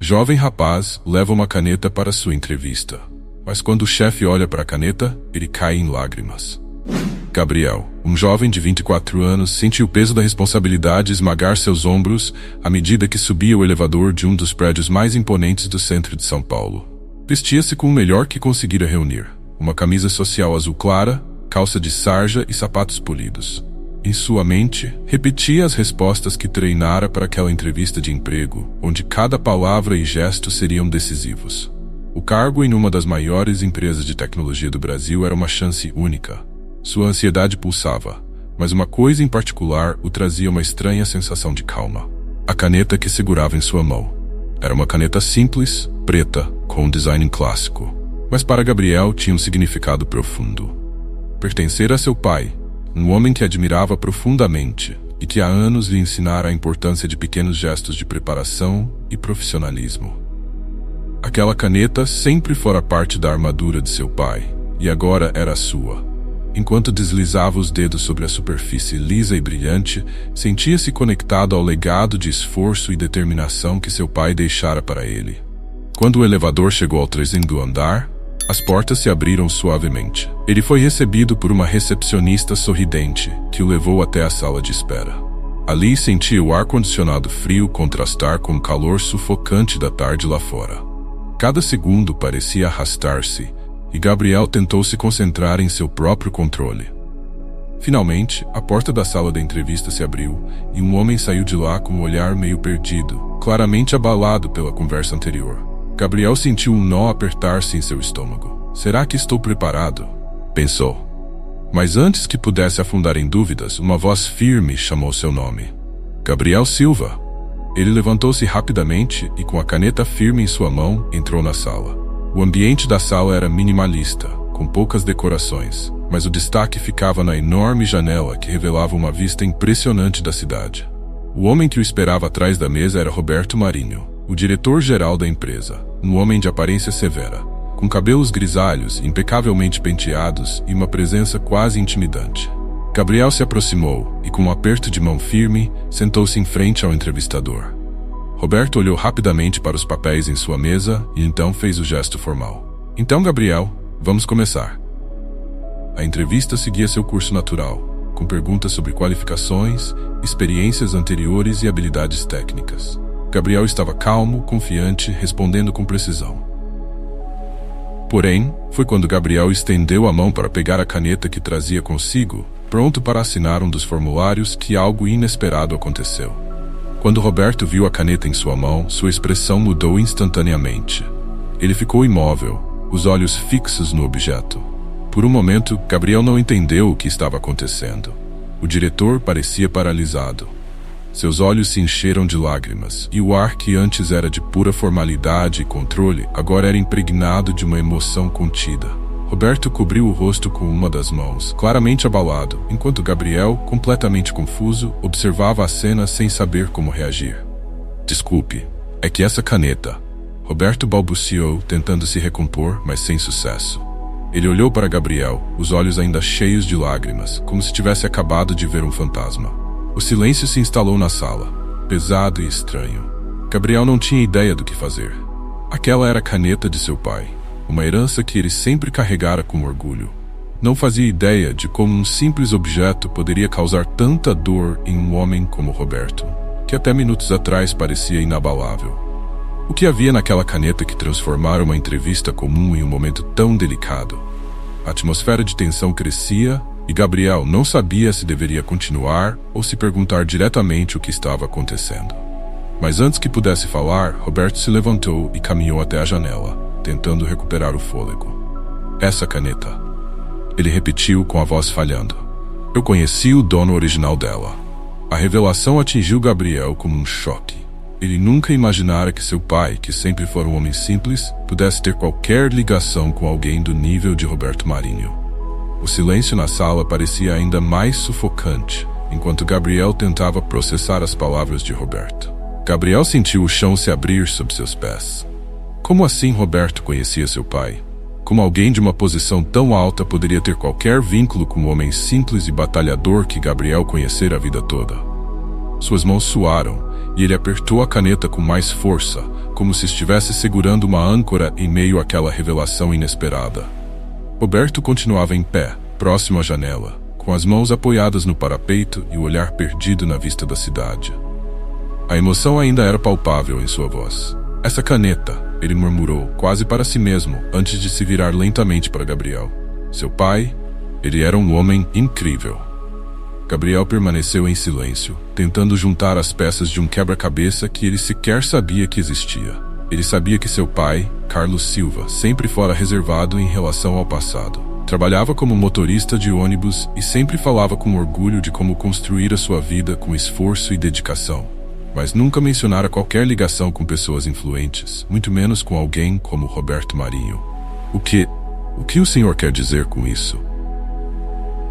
Jovem rapaz leva uma caneta para sua entrevista. Mas quando o chefe olha para a caneta, ele cai em lágrimas. Gabriel, um jovem de 24 anos, sentiu o peso da responsabilidade esmagar seus ombros à medida que subia o elevador de um dos prédios mais imponentes do centro de São Paulo. Vestia-se com o melhor que conseguira reunir: uma camisa social azul clara, calça de sarja e sapatos polidos. Em sua mente, repetia as respostas que treinara para aquela entrevista de emprego, onde cada palavra e gesto seriam decisivos. O cargo em uma das maiores empresas de tecnologia do Brasil era uma chance única. Sua ansiedade pulsava, mas uma coisa em particular o trazia uma estranha sensação de calma. A caneta que segurava em sua mão. Era uma caneta simples, preta, com um design clássico. Mas para Gabriel tinha um significado profundo. Pertencer a seu pai, um homem que admirava profundamente e que há anos lhe ensinara a importância de pequenos gestos de preparação e profissionalismo. Aquela caneta sempre fora parte da armadura de seu pai, e agora era sua. Enquanto deslizava os dedos sobre a superfície lisa e brilhante, sentia-se conectado ao legado de esforço e determinação que seu pai deixara para ele. Quando o elevador chegou ao 3º andar, as portas se abriram suavemente. Ele foi recebido por uma recepcionista sorridente, que o levou até a sala de espera. Ali sentia o ar-condicionado frio contrastar com o calor sufocante da tarde lá fora. Cada segundo parecia arrastar-se, e Gabriel tentou se concentrar em seu próprio controle. Finalmente, a porta da sala da entrevista se abriu, e um homem saiu de lá com um olhar meio perdido, claramente abalado pela conversa anterior. Gabriel sentiu um nó apertar-se em seu estômago. Será que estou preparado? Pensou. Mas antes que pudesse afundar em dúvidas, uma voz firme chamou seu nome. Gabriel Silva. Ele levantou-se rapidamente e, com a caneta firme em sua mão, entrou na sala. O ambiente da sala era minimalista, com poucas decorações, mas o destaque ficava na enorme janela que revelava uma vista impressionante da cidade. O homem que o esperava atrás da mesa era Roberto Marinho, o diretor-geral da empresa, um homem de aparência severa, com cabelos grisalhos, impecavelmente penteados e uma presença quase intimidante. Gabriel se aproximou e, com um aperto de mão firme, sentou-se em frente ao entrevistador. Roberto olhou rapidamente para os papéis em sua mesa e então fez o gesto formal. Então, Gabriel, vamos começar. A entrevista seguia seu curso natural, com perguntas sobre qualificações, experiências anteriores e habilidades técnicas. Gabriel estava calmo, confiante, respondendo com precisão. Porém, foi quando Gabriel estendeu a mão para pegar a caneta que trazia consigo, pronto para assinar um dos formulários, que algo inesperado aconteceu. Quando Roberto viu a caneta em sua mão, sua expressão mudou instantaneamente. Ele ficou imóvel, os olhos fixos no objeto. Por um momento, Gabriel não entendeu o que estava acontecendo. O diretor parecia paralisado. Seus olhos se encheram de lágrimas, e o ar que antes era de pura formalidade e controle, agora era impregnado de uma emoção contida. Roberto cobriu o rosto com uma das mãos, claramente abalado, enquanto Gabriel, completamente confuso, observava a cena sem saber como reagir. Desculpe, é que essa caneta... Roberto balbuciou, tentando se recompor, mas sem sucesso. Ele olhou para Gabriel, os olhos ainda cheios de lágrimas, como se tivesse acabado de ver um fantasma. O silêncio se instalou na sala, pesado e estranho. Gabriel não tinha ideia do que fazer. Aquela era a caneta de seu pai, uma herança que ele sempre carregara com orgulho. Não fazia ideia de como um simples objeto poderia causar tanta dor em um homem como Roberto, que até minutos atrás parecia inabalável. O que havia naquela caneta que transformara uma entrevista comum em um momento tão delicado? A atmosfera de tensão crescia e Gabriel não sabia se deveria continuar ou se perguntar diretamente o que estava acontecendo. Mas antes que pudesse falar, Roberto se levantou e caminhou até a janela, tentando recuperar o fôlego. Essa caneta. Ele repetiu com a voz falhando. Eu conheci o dono original dela. A revelação atingiu Gabriel como um choque. Ele nunca imaginara que seu pai, que sempre fora um homem simples, pudesse ter qualquer ligação com alguém do nível de Roberto Marinho. O silêncio na sala parecia ainda mais sufocante, enquanto Gabriel tentava processar as palavras de Roberto. Gabriel sentiu o chão se abrir sob seus pés. Como assim Roberto conhecia seu pai? Como alguém de uma posição tão alta poderia ter qualquer vínculo com o homem simples e batalhador que Gabriel conhecera a vida toda? Suas mãos suaram, e ele apertou a caneta com mais força, como se estivesse segurando uma âncora em meio àquela revelação inesperada. Roberto continuava em pé, próximo à janela, com as mãos apoiadas no parapeito e o olhar perdido na vista da cidade. A emoção ainda era palpável em sua voz. Essa caneta, ele murmurou, quase para si mesmo, antes de se virar lentamente para Gabriel. Seu pai, ele era um homem incrível. Gabriel permaneceu em silêncio, tentando juntar as peças de um quebra-cabeça que ele sequer sabia que existia. Ele sabia que seu pai, Carlos Silva, sempre fora reservado em relação ao passado. Trabalhava como motorista de ônibus e sempre falava com orgulho de como construir a sua vida com esforço e dedicação. Mas nunca mencionara qualquer ligação com pessoas influentes, muito menos com alguém como Roberto Marinho. O que o senhor quer dizer com isso?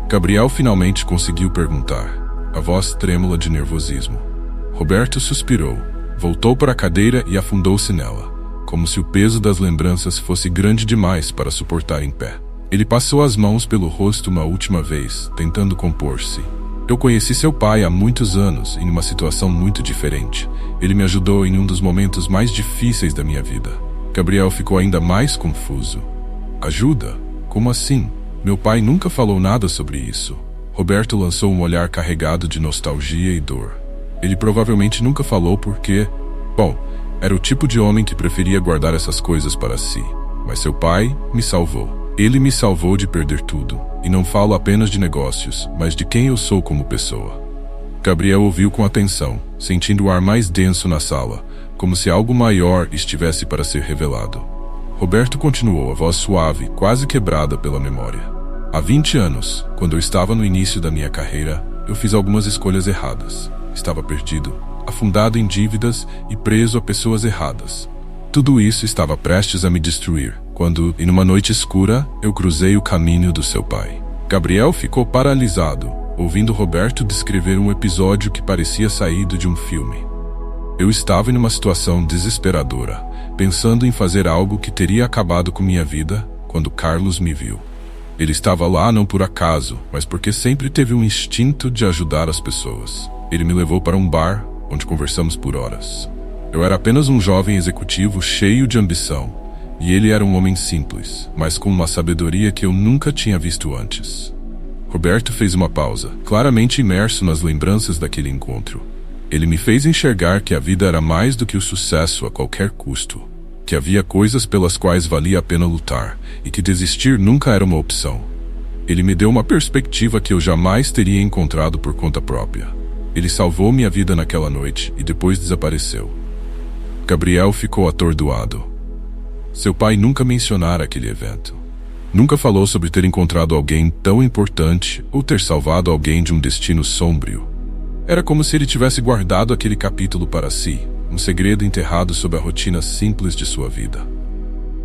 Gabriel finalmente conseguiu perguntar, a voz trêmula de nervosismo. Roberto suspirou, voltou para a cadeira e afundou-se nela, como se o peso das lembranças fosse grande demais para suportar em pé. Ele passou as mãos pelo rosto uma última vez, tentando compor-se. Eu conheci seu pai há muitos anos, em uma situação muito diferente. Ele me ajudou em um dos momentos mais difíceis da minha vida. Gabriel ficou ainda mais confuso. Ajuda? Como assim? Meu pai nunca falou nada sobre isso. Roberto lançou um olhar carregado de nostalgia e dor. Ele provavelmente nunca falou porque... Bom, era o tipo de homem que preferia guardar essas coisas para si. Mas seu pai me salvou. Ele me salvou de perder tudo. E não falo apenas de negócios, mas de quem eu sou como pessoa. Gabriel ouviu com atenção, sentindo o ar mais denso na sala, como se algo maior estivesse para ser revelado. Roberto continuou, a voz suave, quase quebrada pela memória. Há 20 anos, quando eu estava no início da minha carreira, eu fiz algumas escolhas erradas. Estava perdido, afundado em dívidas e preso a pessoas erradas. Tudo isso estava prestes a me destruir, quando, em uma noite escura, eu cruzei o caminho do seu pai. Gabriel ficou paralisado, ouvindo Roberto descrever um episódio que parecia saído de um filme. Eu estava em uma situação desesperadora, pensando em fazer algo que teria acabado com minha vida, quando Carlos me viu. Ele estava lá não por acaso, mas porque sempre teve um instinto de ajudar as pessoas. Ele me levou para um bar, onde conversamos por horas. Eu era apenas um jovem executivo cheio de ambição, e ele era um homem simples, mas com uma sabedoria que eu nunca tinha visto antes. Roberto fez uma pausa, claramente imerso nas lembranças daquele encontro. Ele me fez enxergar que a vida era mais do que o sucesso a qualquer custo, que havia coisas pelas quais valia a pena lutar, e que desistir nunca era uma opção. Ele me deu uma perspectiva que eu jamais teria encontrado por conta própria. Ele salvou minha vida naquela noite e depois desapareceu. Gabriel ficou atordoado. Seu pai nunca mencionara aquele evento. Nunca falou sobre ter encontrado alguém tão importante ou ter salvado alguém de um destino sombrio. Era como se ele tivesse guardado aquele capítulo para si, um segredo enterrado sob a rotina simples de sua vida.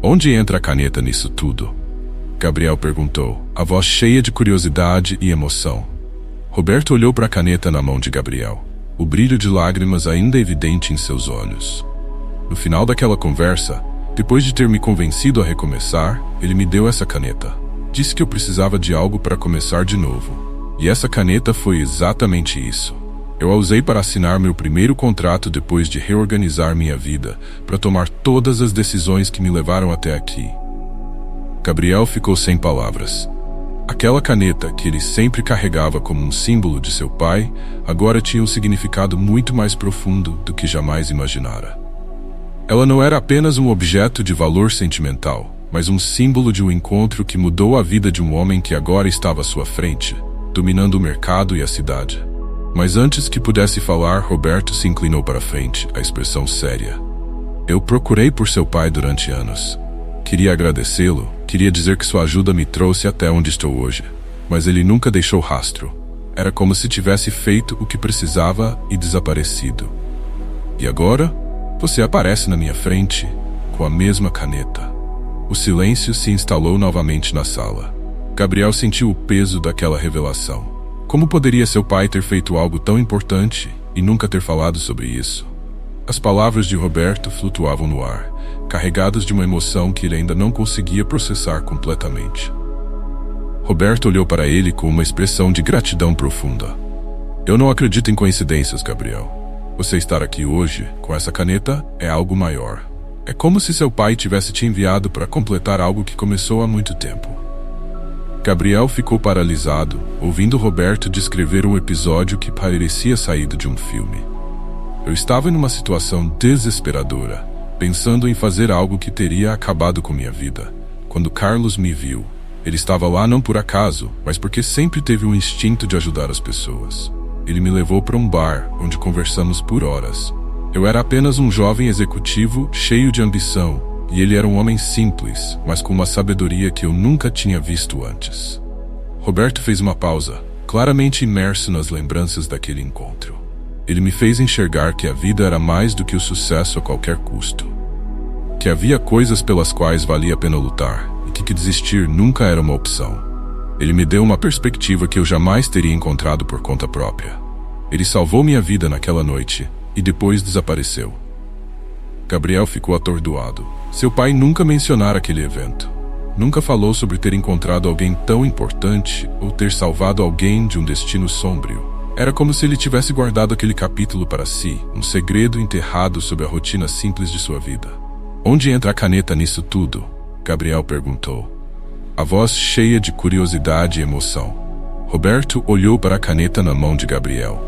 Onde entra a caneta nisso tudo? Gabriel perguntou, a voz cheia de curiosidade e emoção. Roberto olhou para a caneta na mão de Gabriel, o brilho de lágrimas ainda evidente em seus olhos. No final daquela conversa, depois de ter me convencido a recomeçar, ele me deu essa caneta. Disse que eu precisava de algo para começar de novo. E essa caneta foi exatamente isso. Eu a usei para assinar meu primeiro contrato depois de reorganizar minha vida, para tomar todas as decisões que me levaram até aqui. Gabriel ficou sem palavras. Aquela caneta que ele sempre carregava como um símbolo de seu pai, agora tinha um significado muito mais profundo do que jamais imaginara. Ela não era apenas um objeto de valor sentimental, mas um símbolo de um encontro que mudou a vida de um homem que agora estava à sua frente, dominando o mercado e a cidade. Mas antes que pudesse falar, Roberto se inclinou para frente, a expressão séria. Eu procurei por seu pai durante anos. Queria agradecê-lo, queria dizer que sua ajuda me trouxe até onde estou hoje, mas ele nunca deixou rastro. Era como se tivesse feito o que precisava e desaparecido. E agora, você aparece na minha frente com a mesma caneta. O silêncio se instalou novamente na sala. Gabriel sentiu o peso daquela revelação. Como poderia seu pai ter feito algo tão importante e nunca ter falado sobre isso? As palavras de Roberto flutuavam no ar, carregadas de uma emoção que ele ainda não conseguia processar completamente. Roberto olhou para ele com uma expressão de gratidão profunda. Eu não acredito em coincidências, Gabriel. Você estar aqui hoje, com essa caneta, é algo maior. É como se seu pai tivesse te enviado para completar algo que começou há muito tempo. Gabriel ficou paralisado, ouvindo Roberto descrever um episódio que parecia saído de um filme. Eu estava em uma situação desesperadora, pensando em fazer algo que teria acabado com minha vida. Quando Carlos me viu, ele estava lá não por acaso, mas porque sempre teve um instinto de ajudar as pessoas. Ele me levou para um bar, onde conversamos por horas. Eu era apenas um jovem executivo, cheio de ambição, e ele era um homem simples, mas com uma sabedoria que eu nunca tinha visto antes. Roberto fez uma pausa, claramente imerso nas lembranças daquele encontro. Ele me fez enxergar que a vida era mais do que o sucesso a qualquer custo. Que havia coisas pelas quais valia a pena lutar, e que desistir nunca era uma opção. Ele me deu uma perspectiva que eu jamais teria encontrado por conta própria. Ele salvou minha vida naquela noite, e depois desapareceu. Gabriel ficou atordoado. Seu pai nunca mencionara aquele evento. Nunca falou sobre ter encontrado alguém tão importante ou ter salvado alguém de um destino sombrio. Era como se ele tivesse guardado aquele capítulo para si, um segredo enterrado sob a rotina simples de sua vida. Onde entra a caneta nisso tudo? Gabriel perguntou, a voz cheia de curiosidade e emoção. Roberto olhou para a caneta na mão de Gabriel,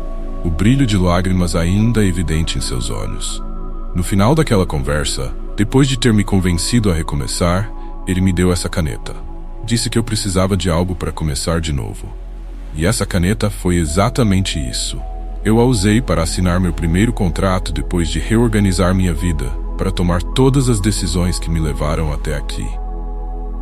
o brilho de lágrimas ainda evidente em seus olhos. No final daquela conversa, depois de ter me convencido a recomeçar, ele me deu essa caneta. Disse que eu precisava de algo para começar de novo. E essa caneta foi exatamente isso. Eu a usei para assinar meu primeiro contrato depois de reorganizar minha vida, para tomar todas as decisões que me levaram até aqui.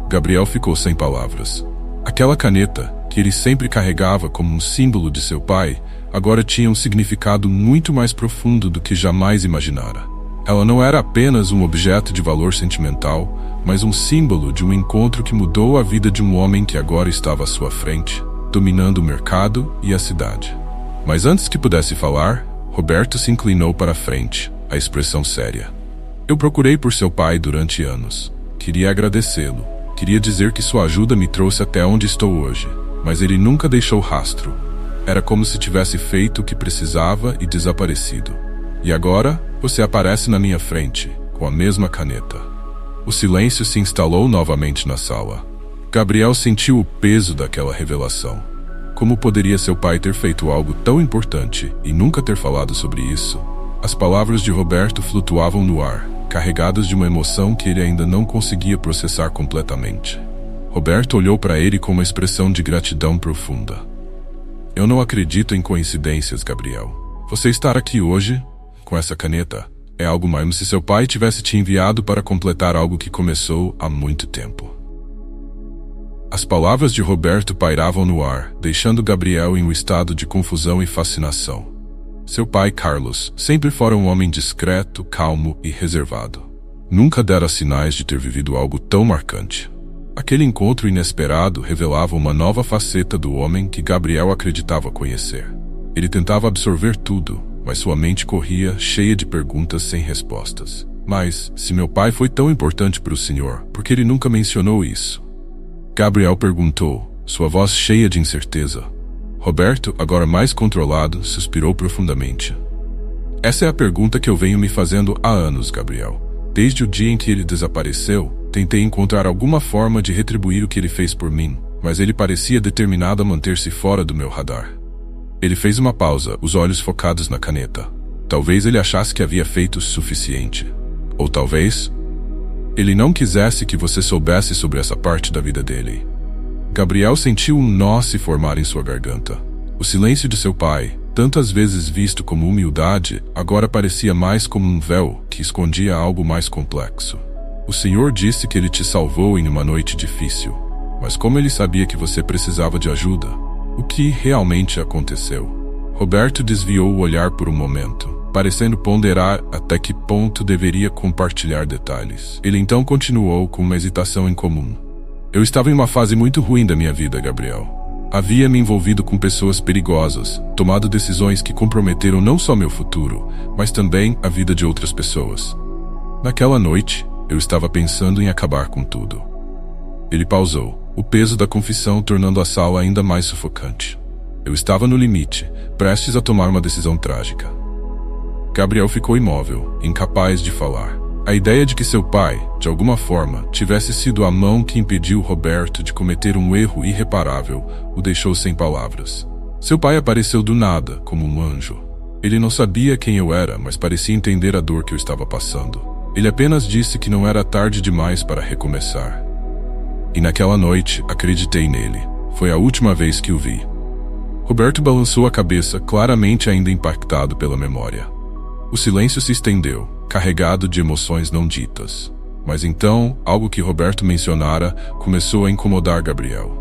Gabriel ficou sem palavras. Aquela caneta, que ele sempre carregava como um símbolo de seu pai, agora tinha um significado muito mais profundo do que jamais imaginara. Ela não era apenas um objeto de valor sentimental, mas um símbolo de um encontro que mudou a vida de um homem que agora estava à sua frente, dominando o mercado e a cidade. Mas antes que pudesse falar, Roberto se inclinou para a frente, a expressão séria. Eu procurei por seu pai durante anos. Queria agradecê-lo. Queria dizer que sua ajuda me trouxe até onde estou hoje, mas ele nunca deixou rastro. Era como se tivesse feito o que precisava e desaparecido. E agora, você aparece na minha frente, com a mesma caneta. O silêncio se instalou novamente na sala. Gabriel sentiu o peso daquela revelação. Como poderia seu pai ter feito algo tão importante e nunca ter falado sobre isso? As palavras de Roberto flutuavam no ar, carregadas de uma emoção que ele ainda não conseguia processar completamente. Roberto olhou para ele com uma expressão de gratidão profunda. Eu não acredito em coincidências, Gabriel. Você estar aqui hoje, com essa caneta, é algo mais como se seu pai tivesse te enviado para completar algo que começou há muito tempo. As palavras de Roberto pairavam no ar, deixando Gabriel em um estado de confusão e fascinação. Seu pai, Carlos, sempre fora um homem discreto, calmo e reservado. Nunca dera sinais de ter vivido algo tão marcante. Aquele encontro inesperado revelava uma nova faceta do homem que Gabriel acreditava conhecer. Ele tentava absorver tudo, mas sua mente corria cheia de perguntas sem respostas. Mas, se meu pai foi tão importante para o senhor, por que ele nunca mencionou isso? Gabriel perguntou, sua voz cheia de incerteza. Roberto, agora mais controlado, suspirou profundamente. Essa é a pergunta que eu venho me fazendo há anos, Gabriel. Desde o dia em que ele desapareceu, tentei encontrar alguma forma de retribuir o que ele fez por mim, mas ele parecia determinado a manter-se fora do meu radar. Ele fez uma pausa, os olhos focados na caneta. Talvez ele achasse que havia feito o suficiente. Ou talvez ele não quisesse que você soubesse sobre essa parte da vida dele. Gabriel sentiu um nó se formar em sua garganta. O silêncio de seu pai, tantas vezes visto como humildade, agora parecia mais como um véu que escondia algo mais complexo. O Senhor disse que ele te salvou em uma noite difícil, mas como ele sabia que você precisava de ajuda? O que realmente aconteceu? Roberto desviou o olhar por um momento, parecendo ponderar até que ponto deveria compartilhar detalhes. Ele então continuou com uma hesitação incomum. Eu estava em uma fase muito ruim da minha vida, Gabriel. Havia me envolvido com pessoas perigosas, tomado decisões que comprometeram não só meu futuro, mas também a vida de outras pessoas. Naquela noite, eu estava pensando em acabar com tudo. Ele pausou, o peso da confissão tornando a sala ainda mais sufocante. Eu estava no limite, prestes a tomar uma decisão trágica. Gabriel ficou imóvel, incapaz de falar. A ideia de que seu pai, de alguma forma, tivesse sido a mão que impediu Roberto de cometer um erro irreparável, o deixou sem palavras. Seu pai apareceu do nada, como um anjo. Ele não sabia quem eu era, mas parecia entender a dor que eu estava passando. Ele apenas disse que não era tarde demais para recomeçar. E naquela noite, acreditei nele. Foi a última vez que o vi. Roberto balançou a cabeça, claramente ainda impactado pela memória. O silêncio se estendeu, carregado de emoções não ditas. Mas então, algo que Roberto mencionara começou a incomodar Gabriel.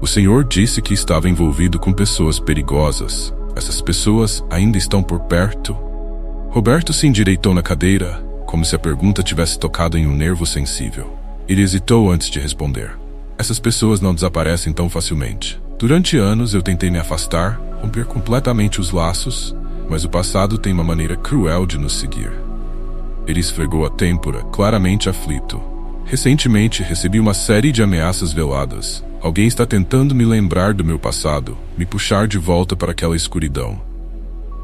O senhor disse que estava envolvido com pessoas perigosas. Essas pessoas ainda estão por perto? Roberto se endireitou na cadeira, como se a pergunta tivesse tocado em um nervo sensível. Ele hesitou antes de responder. Essas pessoas não desaparecem tão facilmente. Durante anos eu tentei me afastar, romper completamente os laços, mas o passado tem uma maneira cruel de nos seguir. Ele esfregou a têmpora, claramente aflito. Recentemente recebi uma série de ameaças veladas. Alguém está tentando me lembrar do meu passado, me puxar de volta para aquela escuridão.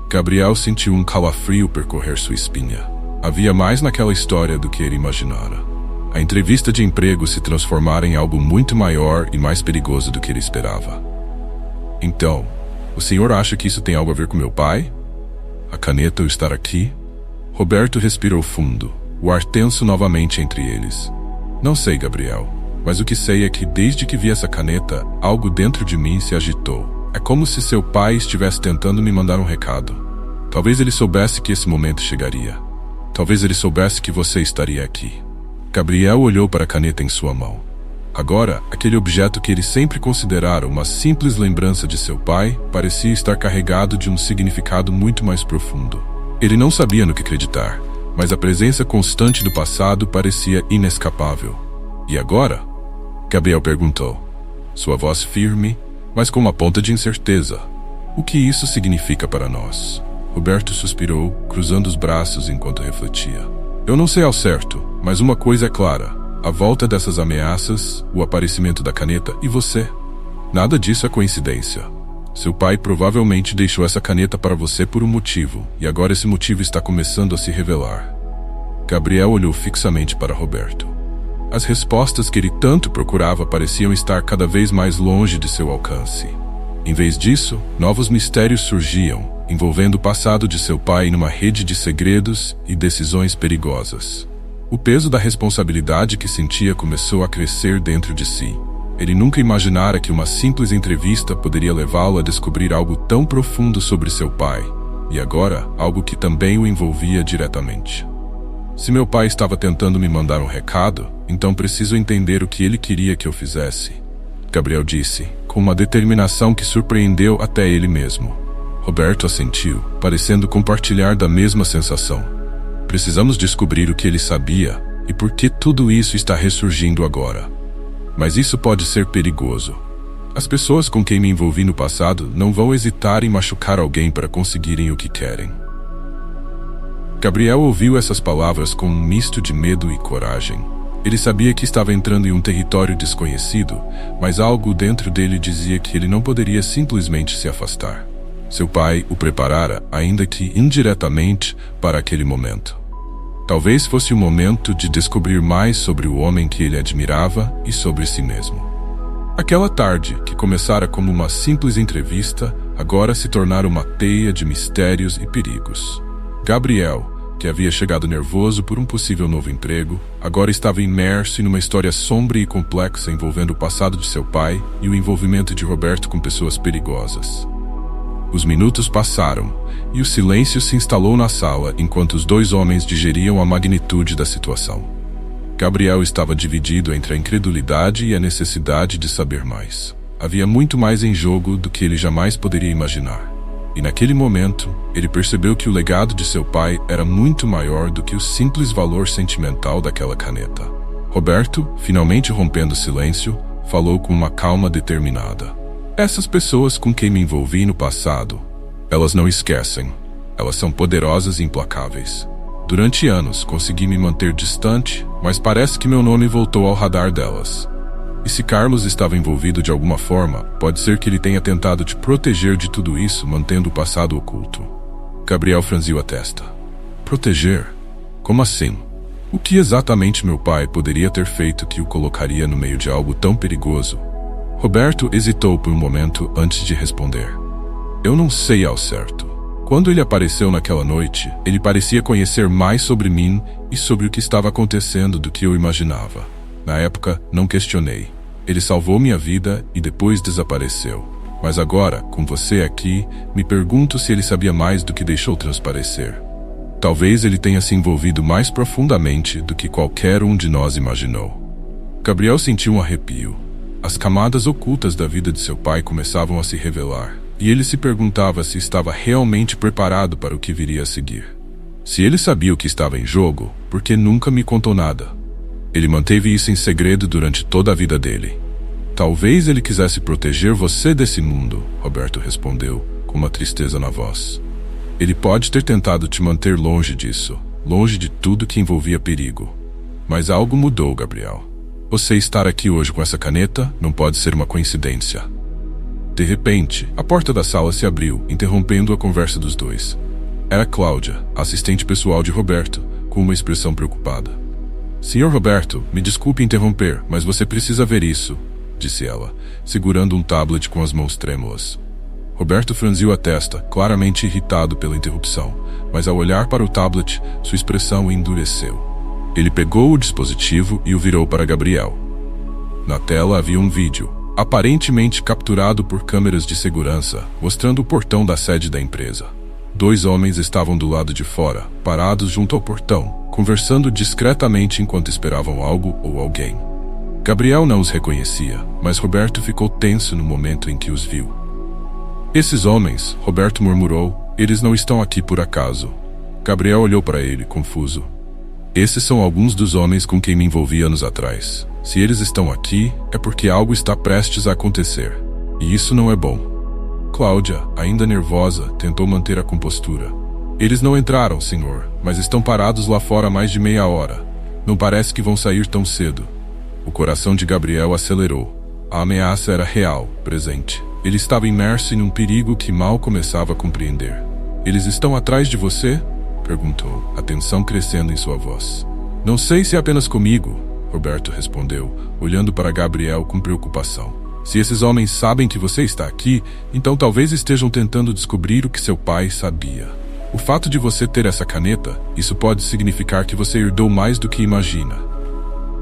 Gabriel sentiu um calafrio percorrer sua espinha. Havia mais naquela história do que ele imaginara. A entrevista de emprego se transformara em algo muito maior e mais perigoso do que ele esperava. Então, o senhor acha que isso tem algo a ver com meu pai? A caneta ou estar aqui? Roberto respirou fundo, o ar tenso novamente entre eles. Não sei, Gabriel, mas o que sei é que desde que vi essa caneta, algo dentro de mim se agitou. É como se seu pai estivesse tentando me mandar um recado. Talvez ele soubesse que esse momento chegaria. Talvez ele soubesse que você estaria aqui. Gabriel olhou para a caneta em sua mão. Agora, aquele objeto que ele sempre considerara uma simples lembrança de seu pai parecia estar carregado de um significado muito mais profundo. Ele não sabia no que acreditar, mas a presença constante do passado parecia inescapável. E agora? Gabriel perguntou. Sua voz firme, mas com uma ponta de incerteza. O que isso significa para nós? Roberto suspirou, cruzando os braços enquanto refletia. Eu não sei ao certo, mas uma coisa é clara. A volta dessas ameaças, o aparecimento da caneta e você. Nada disso é coincidência. Seu pai provavelmente deixou essa caneta para você por um motivo, e agora esse motivo está começando a se revelar. Gabriel olhou fixamente para Roberto. As respostas que ele tanto procurava pareciam estar cada vez mais longe de seu alcance. Em vez disso, novos mistérios surgiam, envolvendo o passado de seu pai numa rede de segredos e decisões perigosas. O peso da responsabilidade que sentia começou a crescer dentro de si. Ele nunca imaginara que uma simples entrevista poderia levá-lo a descobrir algo tão profundo sobre seu pai, e agora algo que também o envolvia diretamente. Se meu pai estava tentando me mandar um recado, então preciso entender o que ele queria que eu fizesse, Gabriel disse, com uma determinação que surpreendeu até ele mesmo. Roberto assentiu, parecendo compartilhar da mesma sensação. Precisamos descobrir o que ele sabia e por que tudo isso está ressurgindo agora. Mas isso pode ser perigoso. As pessoas com quem me envolvi no passado não vão hesitar em machucar alguém para conseguirem o que querem. Gabriel ouviu essas palavras com um misto de medo e coragem. Ele sabia que estava entrando em um território desconhecido, mas algo dentro dele dizia que ele não poderia simplesmente se afastar. Seu pai o preparara, ainda que indiretamente, para aquele momento. Talvez fosse o momento de descobrir mais sobre o homem que ele admirava e sobre si mesmo. Aquela tarde, que começara como uma simples entrevista, agora se tornara uma teia de mistérios e perigos. Gabriel, que havia chegado nervoso por um possível novo emprego, agora estava imerso em uma história sombria e complexa envolvendo o passado de seu pai e o envolvimento de Roberto com pessoas perigosas. Os minutos passaram, e o silêncio se instalou na sala enquanto os dois homens digeriam a magnitude da situação. Gabriel estava dividido entre a incredulidade e a necessidade de saber mais. Havia muito mais em jogo do que ele jamais poderia imaginar. E naquele momento, ele percebeu que o legado de seu pai era muito maior do que o simples valor sentimental daquela caneta. Roberto, finalmente rompendo o silêncio, falou com uma calma determinada. Essas pessoas com quem me envolvi no passado, elas não esquecem. Elas são poderosas e implacáveis. Durante anos, consegui me manter distante, mas parece que meu nome voltou ao radar delas. E se Carlos estava envolvido de alguma forma, pode ser que ele tenha tentado te proteger de tudo isso, mantendo o passado oculto. Gabriel franziu a testa. Proteger? Como assim? O que exatamente meu pai poderia ter feito que o colocaria no meio de algo tão perigoso? Roberto hesitou por um momento antes de responder. Eu não sei ao certo. Quando ele apareceu naquela noite, ele parecia conhecer mais sobre mim e sobre o que estava acontecendo do que eu imaginava. Na época, não questionei. Ele salvou minha vida e depois desapareceu. Mas agora, com você aqui, me pergunto se ele sabia mais do que deixou transparecer. Talvez ele tenha se envolvido mais profundamente do que qualquer um de nós imaginou. Gabriel sentiu um arrepio. As camadas ocultas da vida de seu pai começavam a se revelar, e ele se perguntava se estava realmente preparado para o que viria a seguir. Se ele sabia o que estava em jogo, por que nunca me contou nada? Ele manteve isso em segredo durante toda a vida dele. Talvez ele quisesse proteger você desse mundo, Roberto respondeu, com uma tristeza na voz. Ele pode ter tentado te manter longe disso, longe de tudo que envolvia perigo. Mas algo mudou, Gabriel. Você estar aqui hoje com essa caneta não pode ser uma coincidência. De repente, a porta da sala se abriu, interrompendo a conversa dos dois. Era Cláudia, assistente pessoal de Roberto, com uma expressão preocupada. Senhor Roberto, me desculpe interromper, mas você precisa ver isso, disse ela, segurando um tablet com as mãos trêmulas. Roberto franziu a testa, claramente irritado pela interrupção, mas ao olhar para o tablet, sua expressão endureceu. Ele pegou o dispositivo e o virou para Gabriel. Na tela havia um vídeo, aparentemente capturado por câmeras de segurança, mostrando o portão da sede da empresa. 2 homens estavam do lado de fora, parados junto ao portão, conversando discretamente enquanto esperavam algo ou alguém. Gabriel não os reconhecia, mas Roberto ficou tenso no momento em que os viu. Esses homens, Roberto murmurou, eles não estão aqui por acaso. Gabriel olhou para ele, confuso. Esses são alguns dos homens com quem me envolvi anos atrás. Se eles estão aqui, é porque algo está prestes a acontecer. E isso não é bom. Cláudia, ainda nervosa, tentou manter a compostura. Eles não entraram, senhor, mas estão parados lá fora há mais de meia hora. Não parece que vão sair tão cedo. O coração de Gabriel acelerou. A ameaça era real, presente. Ele estava imerso em um perigo que mal começava a compreender. Eles estão atrás de você? Perguntou, a tensão crescendo em sua voz. Não sei se é apenas comigo, Roberto respondeu, olhando para Gabriel com preocupação. Se esses homens sabem que você está aqui, então talvez estejam tentando descobrir o que seu pai sabia. O fato de você ter essa caneta, isso pode significar que você herdou mais do que imagina.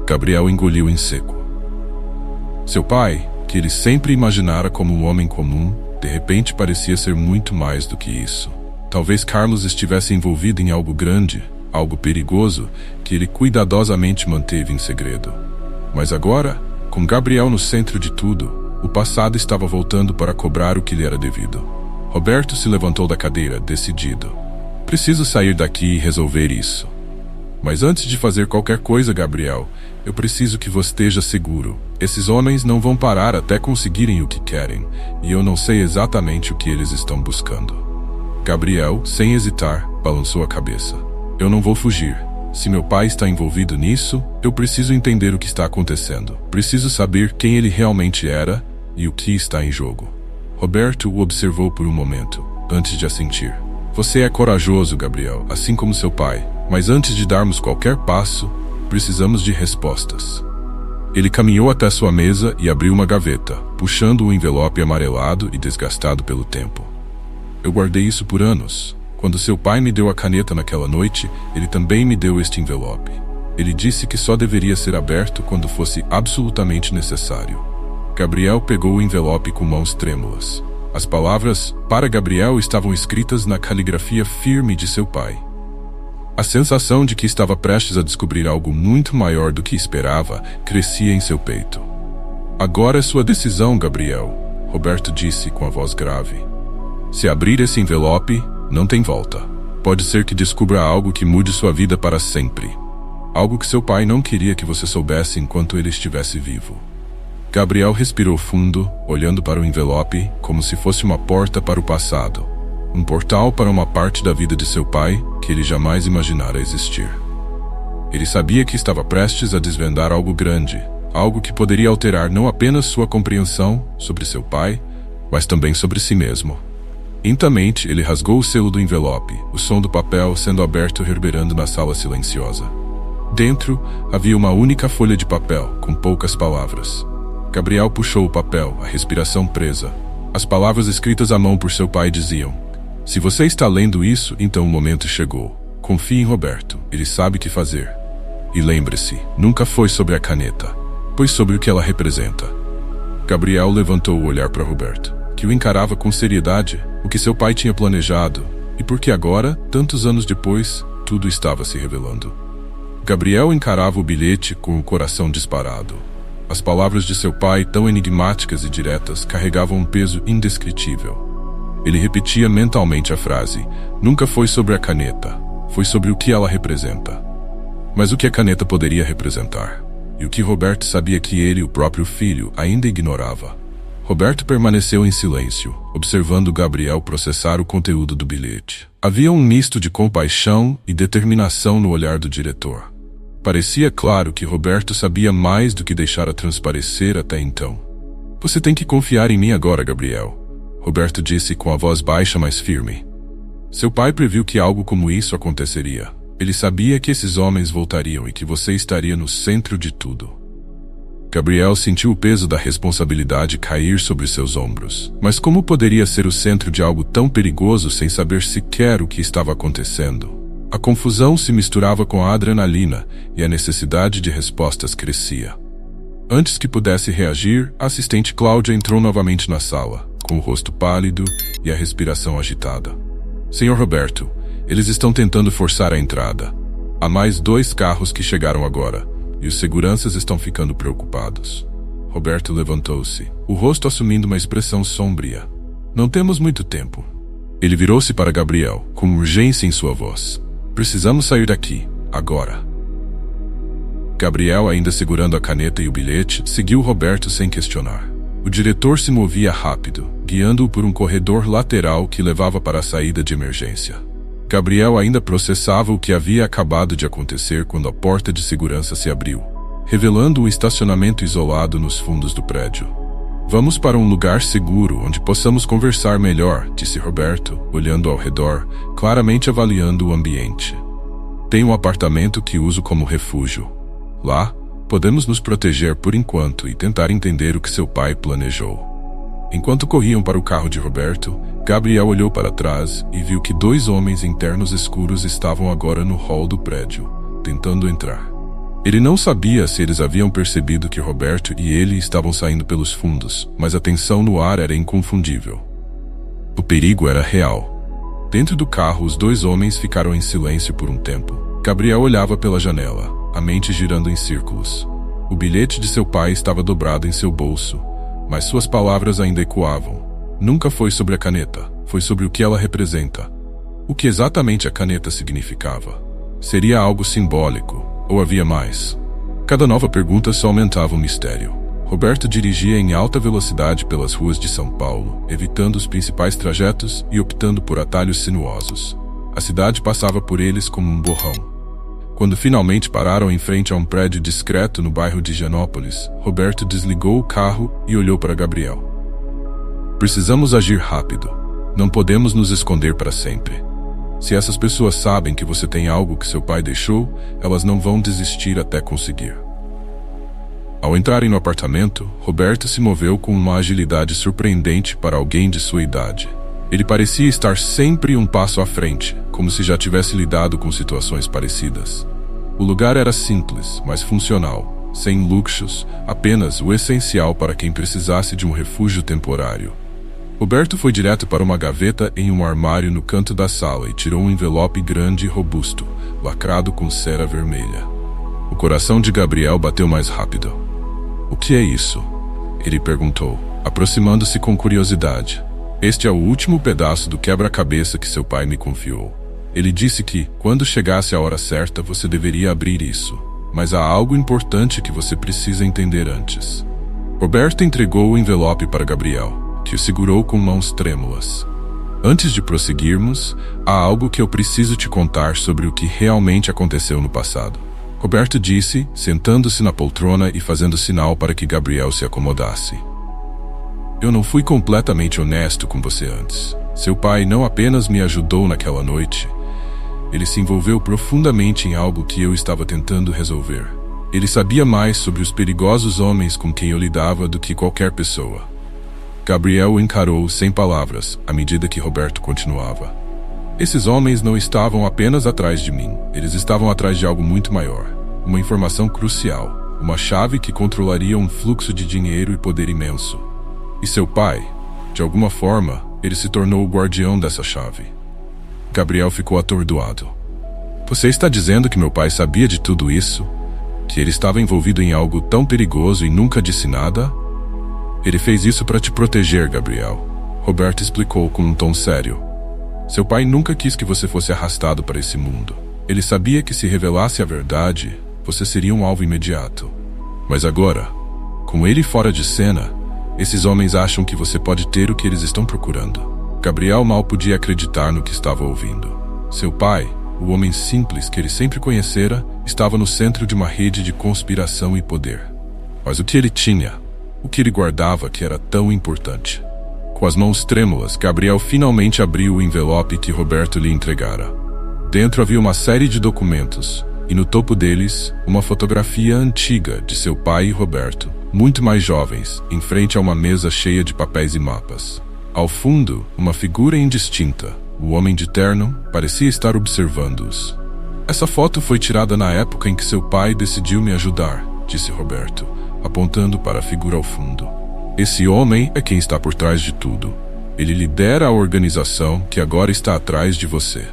Gabriel engoliu em seco. Seu pai, que ele sempre imaginara como um homem comum, de repente parecia ser muito mais do que isso. Talvez Carlos estivesse envolvido em algo grande, algo perigoso, que ele cuidadosamente manteve em segredo. Mas agora, com Gabriel no centro de tudo, o passado estava voltando para cobrar o que lhe era devido. Roberto se levantou da cadeira, decidido. Preciso sair daqui e resolver isso. Mas antes de fazer qualquer coisa, Gabriel, eu preciso que você esteja seguro. Esses homens não vão parar até conseguirem o que querem, e eu não sei exatamente o que eles estão buscando. Gabriel, sem hesitar, balançou a cabeça. Eu não vou fugir. Se meu pai está envolvido nisso, eu preciso entender o que está acontecendo. Preciso saber quem ele realmente era e o que está em jogo. Roberto o observou por um momento, antes de assentir. Você é corajoso, Gabriel, assim como seu pai. Mas antes de darmos qualquer passo, precisamos de respostas. Ele caminhou até sua mesa e abriu uma gaveta, puxando um envelope amarelado e desgastado pelo tempo. Eu guardei isso por anos. Quando seu pai me deu a caneta naquela noite, ele também me deu este envelope. Ele disse que só deveria ser aberto quando fosse absolutamente necessário. Gabriel pegou o envelope com mãos trêmulas. As palavras "para Gabriel" estavam escritas na caligrafia firme de seu pai. A sensação de que estava prestes a descobrir algo muito maior do que esperava crescia em seu peito. Agora é sua decisão, Gabriel, Roberto disse com a voz grave. Se abrir esse envelope, não tem volta. Pode ser que descubra algo que mude sua vida para sempre. Algo que seu pai não queria que você soubesse enquanto ele estivesse vivo. Gabriel respirou fundo, olhando para o envelope como se fosse uma porta para o passado. Um portal para uma parte da vida de seu pai que ele jamais imaginara existir. Ele sabia que estava prestes a desvendar algo grande, algo que poderia alterar não apenas sua compreensão sobre seu pai, mas também sobre si mesmo. Lentamente, ele rasgou o selo do envelope, o som do papel sendo aberto reverberando na sala silenciosa. Dentro, havia uma única folha de papel, com poucas palavras. Gabriel puxou o papel, a respiração presa. As palavras escritas à mão por seu pai diziam: "Se você está lendo isso, então o momento chegou. Confie em Roberto, ele sabe o que fazer. E lembre-se, nunca foi sobre a caneta, pois sobre o que ela representa." Gabriel levantou o olhar para Roberto, que o encarava com seriedade, o que seu pai tinha planejado, e porque agora, tantos anos depois, tudo estava se revelando. Gabriel encarava o bilhete com o coração disparado. As palavras de seu pai, tão enigmáticas e diretas, carregavam um peso indescritível. Ele repetia mentalmente a frase: "Nunca foi sobre a caneta, foi sobre o que ela representa." Mas o que a caneta poderia representar? E o que Roberto sabia que ele, o próprio filho, ainda ignorava? Roberto permaneceu em silêncio, observando Gabriel processar o conteúdo do bilhete. Havia um misto de compaixão e determinação no olhar do diretor. Parecia claro que Roberto sabia mais do que deixara transparecer até então. "Você tem que confiar em mim agora, Gabriel", Roberto disse com a voz baixa, mas firme. Seu pai previu que algo como isso aconteceria. Ele sabia que esses homens voltariam e que você estaria no centro de tudo. Gabriel sentiu o peso da responsabilidade cair sobre seus ombros. Mas como poderia ser o centro de algo tão perigoso sem saber sequer o que estava acontecendo? A confusão se misturava com a adrenalina e a necessidade de respostas crescia. Antes que pudesse reagir, a assistente Cláudia entrou novamente na sala, com o rosto pálido e a respiração agitada. "Senhor Roberto, eles estão tentando forçar a entrada. Há mais 2 carros que chegaram agora, e os seguranças estão ficando preocupados." Roberto levantou-se, o rosto assumindo uma expressão sombria. "Não temos muito tempo." Ele virou-se para Gabriel, com urgência em sua voz. "Precisamos sair daqui, agora." Gabriel, ainda segurando a caneta e o bilhete, seguiu Roberto sem questionar. O diretor se movia rápido, guiando-o por um corredor lateral que levava para a saída de emergência. Gabriel ainda processava o que havia acabado de acontecer quando a porta de segurança se abriu, revelando um estacionamento isolado nos fundos do prédio. "Vamos para um lugar seguro onde possamos conversar melhor", disse Roberto, olhando ao redor, claramente avaliando o ambiente. "Tenho um apartamento que uso como refúgio. Lá, podemos nos proteger por enquanto e tentar entender o que seu pai planejou." Enquanto corriam para o carro de Roberto, Gabriel olhou para trás e viu que 2 homens em ternos escuros estavam agora no hall do prédio, tentando entrar. Ele não sabia se eles haviam percebido que Roberto e ele estavam saindo pelos fundos, mas a tensão no ar era inconfundível. O perigo era real. Dentro do carro, os 2 homens ficaram em silêncio por um tempo. Gabriel olhava pela janela, a mente girando em círculos. O bilhete de seu pai estava dobrado em seu bolso, mas suas palavras ainda ecoavam. Nunca foi sobre a caneta, foi sobre o que ela representa. O que exatamente a caneta significava? Seria algo simbólico, ou havia mais? Cada nova pergunta só aumentava o mistério. Roberto dirigia em alta velocidade pelas ruas de São Paulo, evitando os principais trajetos e optando por atalhos sinuosos. A cidade passava por eles como um borrão. Quando finalmente pararam em frente a um prédio discreto no bairro de Higienópolis, Roberto desligou o carro e olhou para Gabriel. "Precisamos agir rápido. Não podemos nos esconder para sempre. Se essas pessoas sabem que você tem algo que seu pai deixou, elas não vão desistir até conseguir." Ao entrarem no apartamento, Roberto se moveu com uma agilidade surpreendente para alguém de sua idade. Ele parecia estar sempre um passo à frente, como se já tivesse lidado com situações parecidas. O lugar era simples, mas funcional, sem luxos, apenas o essencial para quem precisasse de um refúgio temporário. Roberto foi direto para uma gaveta em um armário no canto da sala e tirou um envelope grande e robusto, lacrado com cera vermelha. O coração de Gabriel bateu mais rápido. "O que é isso?" ele perguntou, aproximando-se com curiosidade. "Este é o último pedaço do quebra-cabeça que seu pai me confiou. Ele disse que, quando chegasse a hora certa, você deveria abrir isso. Mas há algo importante que você precisa entender antes." Roberto entregou o envelope para Gabriel, que o segurou com mãos trêmulas. "Antes de prosseguirmos, há algo que eu preciso te contar sobre o que realmente aconteceu no passado." Roberto disse, sentando-se na poltrona e fazendo sinal para que Gabriel se acomodasse. "Eu não fui completamente honesto com você antes. Seu pai não apenas me ajudou naquela noite, ele se envolveu profundamente em algo que eu estava tentando resolver. Ele sabia mais sobre os perigosos homens com quem eu lidava do que qualquer pessoa. Gabriel o encarou sem palavras, à medida que Roberto continuava. Esses homens não estavam apenas atrás de mim, eles estavam atrás de algo muito maior. Uma informação crucial, uma chave que controlaria um fluxo de dinheiro e poder imenso. E seu pai, de alguma forma, ele se tornou o guardião dessa chave. Gabriel ficou atordoado. Você está dizendo que meu pai sabia de tudo isso? Que ele estava envolvido em algo tão perigoso e nunca disse nada? Ele fez isso para te proteger, Gabriel. Roberto explicou com um tom sério. Seu pai nunca quis que você fosse arrastado para esse mundo. Ele sabia que se revelasse a verdade, você seria um alvo imediato. Mas agora, com ele fora de cena, esses homens acham que você pode ter o que eles estão procurando. Gabriel mal podia acreditar no que estava ouvindo. Seu pai, o homem simples que ele sempre conhecera, estava no centro de uma rede de conspiração e poder. Mas o que ele tinha, o que ele guardava que era tão importante? Com as mãos trêmulas, Gabriel finalmente abriu o envelope que Roberto lhe entregara. Dentro havia uma série de documentos, e no topo deles, uma fotografia antiga de seu pai e Roberto, muito mais jovens, em frente a uma mesa cheia de papéis e mapas. Ao fundo, uma figura indistinta. O homem de terno parecia estar observando-os. Essa foto foi tirada na época em que seu pai decidiu me ajudar, disse Roberto, apontando para a figura ao fundo. Esse homem é quem está por trás de tudo. Ele lidera a organização que agora está atrás de você.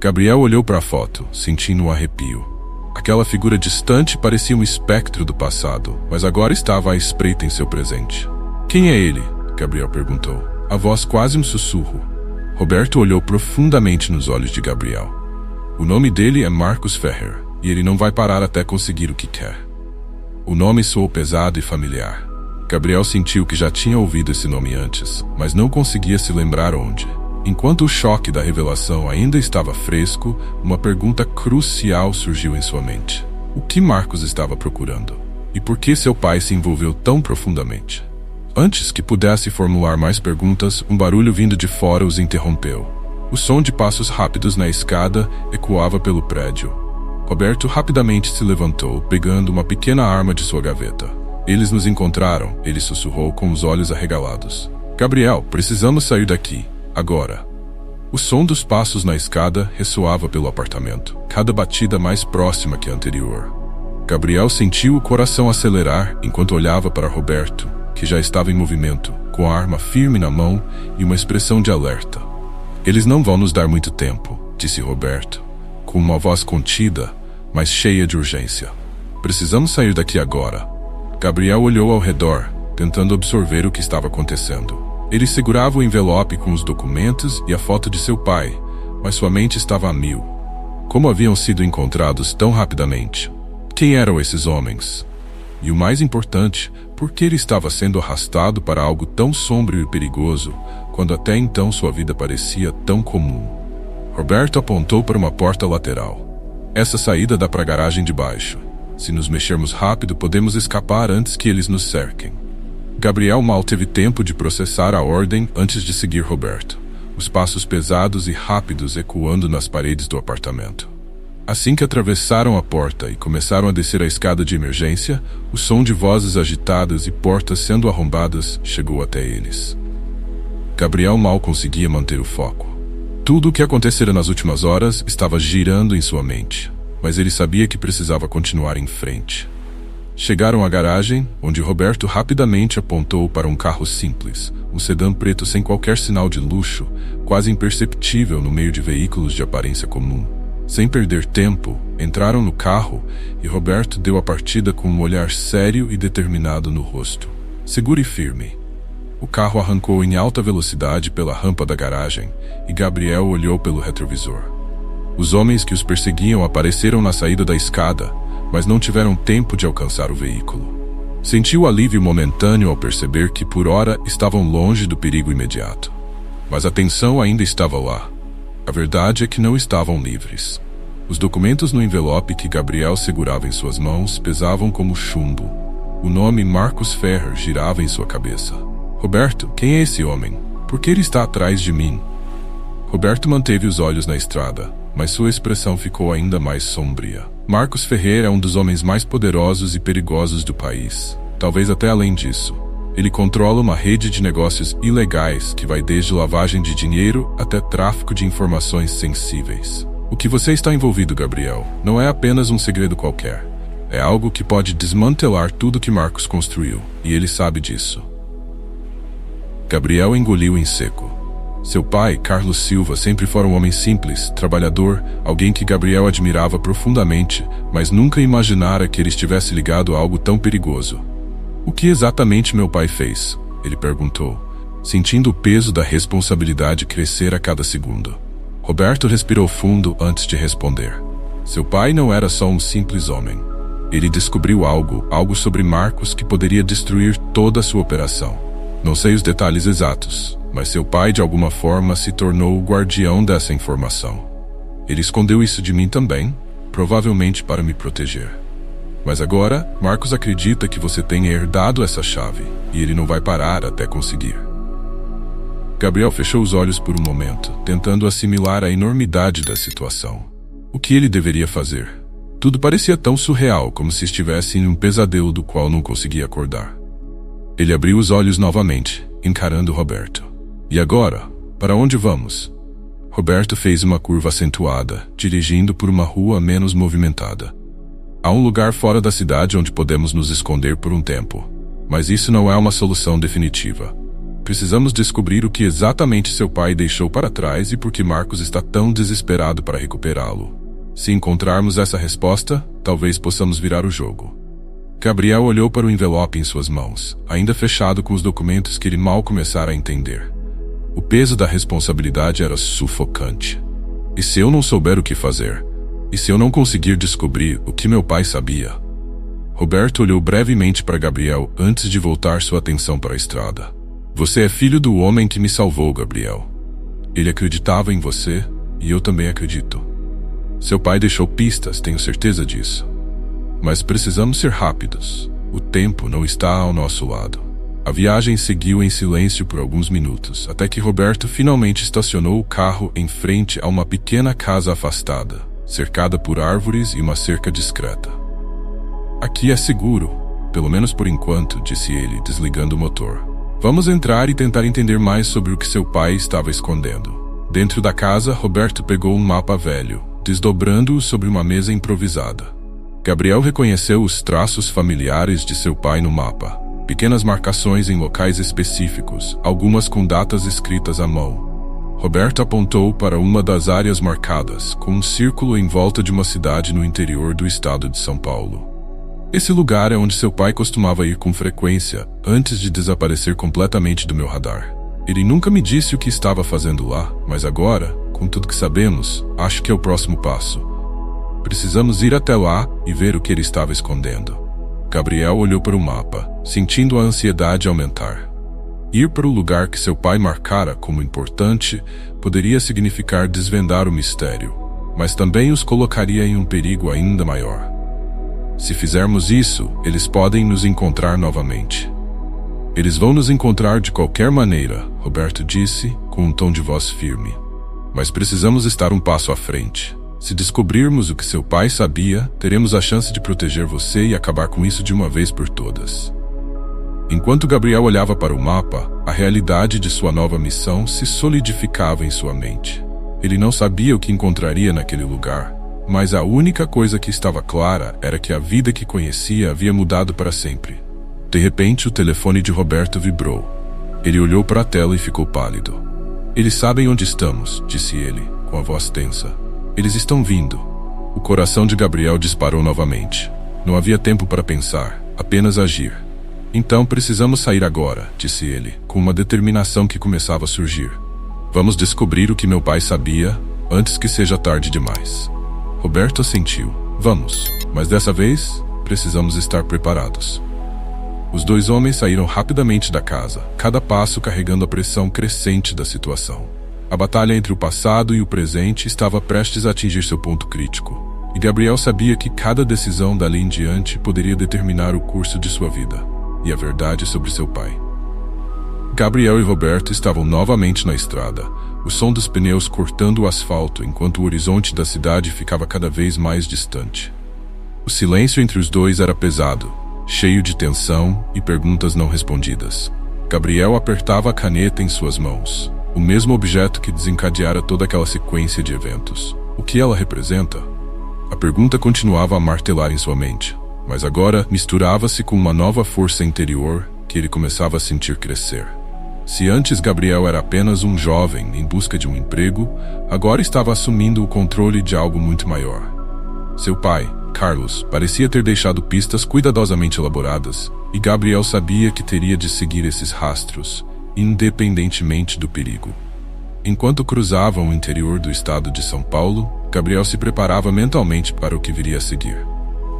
Gabriel olhou para a foto, sentindo um arrepio. Aquela figura distante parecia um espectro do passado, mas agora estava à espreita em seu presente. Quem é ele? Gabriel perguntou. A voz quase um sussurro. Roberto olhou profundamente nos olhos de Gabriel. O nome dele é Marcus Ferrer, e ele não vai parar até conseguir o que quer. O nome soou pesado e familiar. Gabriel sentiu que já tinha ouvido esse nome antes, mas não conseguia se lembrar onde. Enquanto o choque da revelação ainda estava fresco, uma pergunta crucial surgiu em sua mente. O que Marcus estava procurando? E por que seu pai se envolveu tão profundamente? Antes que pudesse formular mais perguntas, um barulho vindo de fora os interrompeu. O som de passos rápidos na escada ecoava pelo prédio. Roberto rapidamente se levantou, pegando uma pequena arma de sua gaveta. Eles nos encontraram, ele sussurrou com os olhos arregalados. Gabriel, precisamos sair daqui, agora. O som dos passos na escada ressoava pelo apartamento, cada batida mais próxima que a anterior. Gabriel sentiu o coração acelerar enquanto olhava para Roberto, que já estava em movimento, com a arma firme na mão e uma expressão de alerta. Eles não vão nos dar muito tempo, disse Roberto, com uma voz contida, mas cheia de urgência. Precisamos sair daqui agora. Gabriel olhou ao redor, tentando absorver o que estava acontecendo. Ele segurava o envelope com os documentos e a foto de seu pai, mas sua mente estava a mil. Como haviam sido encontrados tão rapidamente? Quem eram esses homens? E o mais importante, por que ele estava sendo arrastado para algo tão sombrio e perigoso, quando até então sua vida parecia tão comum? Roberto apontou para uma porta lateral. Essa saída dá para a garagem de baixo. Se nos mexermos rápido, podemos escapar antes que eles nos cerquem. Gabriel mal teve tempo de processar a ordem antes de seguir Roberto, os passos pesados e rápidos ecoando nas paredes do apartamento. Assim que atravessaram a porta e começaram a descer a escada de emergência, o som de vozes agitadas e portas sendo arrombadas chegou até eles. Gabriel mal conseguia manter o foco. Tudo o que acontecera nas últimas horas estava girando em sua mente, mas ele sabia que precisava continuar em frente. Chegaram à garagem, onde Roberto rapidamente apontou para um carro simples, um sedã preto sem qualquer sinal de luxo, quase imperceptível no meio de veículos de aparência comum. Sem perder tempo, entraram no carro e Roberto deu a partida com um olhar sério e determinado no rosto. Seguro e firme. O carro arrancou em alta velocidade pela rampa da garagem e Gabriel olhou pelo retrovisor. Os homens que os perseguiam apareceram na saída da escada, mas não tiveram tempo de alcançar o veículo. Sentiu alívio momentâneo ao perceber que, por ora, estavam longe do perigo imediato. Mas a tensão ainda estava lá. A verdade é que não estavam livres. Os documentos no envelope que Gabriel segurava em suas mãos pesavam como chumbo. O nome Marcus Ferrer girava em sua cabeça. Roberto, quem é esse homem? Por que ele está atrás de mim? Roberto manteve os olhos na estrada, mas sua expressão ficou ainda mais sombria. Marcos Ferreira é um dos homens mais poderosos e perigosos do país. Talvez até além disso. Ele controla uma rede de negócios ilegais que vai desde lavagem de dinheiro até tráfico de informações sensíveis. O que você está envolvido, Gabriel, não é apenas um segredo qualquer. É algo que pode desmantelar tudo que Marcos construiu, e ele sabe disso. Gabriel engoliu em seco. Seu pai, Carlos Silva, sempre foi um homem simples, trabalhador, alguém que Gabriel admirava profundamente, mas nunca imaginara que ele estivesse ligado a algo tão perigoso. O que exatamente meu pai fez? Ele perguntou, sentindo o peso da responsabilidade crescer a cada segundo. Roberto respirou fundo antes de responder. Seu pai não era só um simples homem. Ele descobriu algo sobre Marcos que poderia destruir toda a sua operação. Não sei os detalhes exatos, mas seu pai de alguma forma se tornou o guardião dessa informação. Ele escondeu isso de mim também, provavelmente para me proteger. Mas agora, Marcos acredita que você tenha herdado essa chave, e ele não vai parar até conseguir. Gabriel fechou os olhos por um momento, tentando assimilar a enormidade da situação. O que ele deveria fazer? Tudo parecia tão surreal, como se estivesse em um pesadelo do qual não conseguia acordar. Ele abriu os olhos novamente, encarando Roberto. E agora? Para onde vamos? Roberto fez uma curva acentuada, dirigindo por uma rua menos movimentada. Há um lugar fora da cidade onde podemos nos esconder por um tempo. Mas isso não é uma solução definitiva. Precisamos descobrir o que exatamente seu pai deixou para trás e por que Marcos está tão desesperado para recuperá-lo. Se encontrarmos essa resposta, talvez possamos virar o jogo. Gabriel olhou para o envelope em suas mãos, ainda fechado com os documentos que ele mal começara a entender. O peso da responsabilidade era sufocante. E se eu não souber o que fazer? E se eu não conseguir descobrir o que meu pai sabia? Roberto olhou brevemente para Gabriel antes de voltar sua atenção para a estrada. Você é filho do homem que me salvou, Gabriel. Ele acreditava em você, e eu também acredito. Seu pai deixou pistas, tenho certeza disso. Mas precisamos ser rápidos. O tempo não está ao nosso lado. A viagem seguiu em silêncio por alguns minutos, até que Roberto finalmente estacionou o carro em frente a uma pequena casa afastada, cercada por árvores e uma cerca discreta. Aqui é seguro, pelo menos por enquanto, disse ele, desligando o motor. Vamos entrar e tentar entender mais sobre o que seu pai estava escondendo. Dentro da casa, Roberto pegou um mapa velho, desdobrando-o sobre uma mesa improvisada. Gabriel reconheceu os traços familiares de seu pai no mapa. Pequenas marcações em locais específicos, algumas com datas escritas à mão. Roberto apontou para uma das áreas marcadas, com um círculo em volta de uma cidade no interior do estado de São Paulo. Esse lugar é onde seu pai costumava ir com frequência, antes de desaparecer completamente do meu radar. Ele nunca me disse o que estava fazendo lá, mas agora, com tudo que sabemos, acho que é o próximo passo. Precisamos ir até lá e ver o que ele estava escondendo. Gabriel olhou para o mapa, sentindo a ansiedade aumentar. Ir para o lugar que seu pai marcara como importante poderia significar desvendar o mistério, mas também os colocaria em um perigo ainda maior. Se fizermos isso, eles podem nos encontrar novamente. Eles vão nos encontrar de qualquer maneira, Roberto disse, com um tom de voz firme. Mas precisamos estar um passo à frente. Se descobrirmos o que seu pai sabia, teremos a chance de proteger você e acabar com isso de uma vez por todas. Enquanto Gabriel olhava para o mapa, a realidade de sua nova missão se solidificava em sua mente. Ele não sabia o que encontraria naquele lugar, mas a única coisa que estava clara era que a vida que conhecia havia mudado para sempre. De repente, o telefone de Roberto vibrou. Ele olhou para a tela e ficou pálido. Eles sabem onde estamos, disse ele, com a voz tensa. Eles estão vindo. O coração de Gabriel disparou novamente. Não havia tempo para pensar, apenas agir. Então precisamos sair agora, disse ele, com uma determinação que começava a surgir. Vamos descobrir o que meu pai sabia, antes que seja tarde demais. Roberto assentiu. Vamos, mas dessa vez, precisamos estar preparados. Os dois homens saíram rapidamente da casa, cada passo carregando a pressão crescente da situação. A batalha entre o passado e o presente estava prestes a atingir seu ponto crítico, e Gabriel sabia que cada decisão dali em diante poderia determinar o curso de sua vida, e a verdade sobre seu pai. Gabriel e Roberto estavam novamente na estrada, o som dos pneus cortando o asfalto enquanto o horizonte da cidade ficava cada vez mais distante. O silêncio entre os dois era pesado, cheio de tensão e perguntas não respondidas. Gabriel apertava a caneta em suas mãos, o mesmo objeto que desencadeara toda aquela sequência de eventos. O que ela representa? A pergunta continuava a martelar em sua mente, mas agora misturava-se com uma nova força interior que ele começava a sentir crescer. Se antes Gabriel era apenas um jovem em busca de um emprego, agora estava assumindo o controle de algo muito maior. Seu pai, Carlos, parecia ter deixado pistas cuidadosamente elaboradas, e Gabriel sabia que teria de seguir esses rastros, independentemente do perigo. Enquanto cruzavam o interior do estado de São Paulo, Gabriel se preparava mentalmente para o que viria a seguir.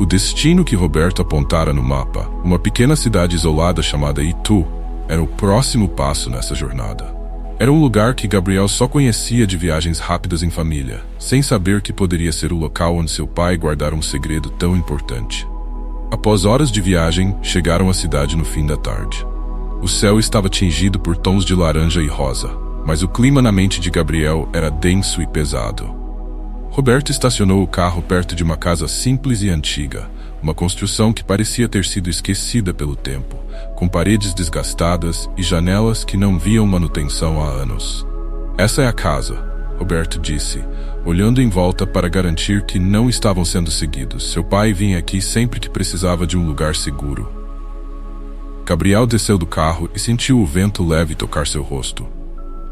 O destino que Roberto apontara no mapa, uma pequena cidade isolada chamada Itu, era o próximo passo nessa jornada. Era um lugar que Gabriel só conhecia de viagens rápidas em família, sem saber que poderia ser o local onde seu pai guardara um segredo tão importante. Após horas de viagem, chegaram à cidade no fim da tarde. O céu estava tingido por tons de laranja e rosa, mas o clima na mente de Gabriel era denso e pesado. Roberto estacionou o carro perto de uma casa simples e antiga, uma construção que parecia ter sido esquecida pelo tempo, com paredes desgastadas e janelas que não viam manutenção há anos. "Essa é a casa", Roberto disse, olhando em volta para garantir que não estavam sendo seguidos. Seu pai vinha aqui sempre que precisava de um lugar seguro. Gabriel desceu do carro e sentiu o vento leve tocar seu rosto.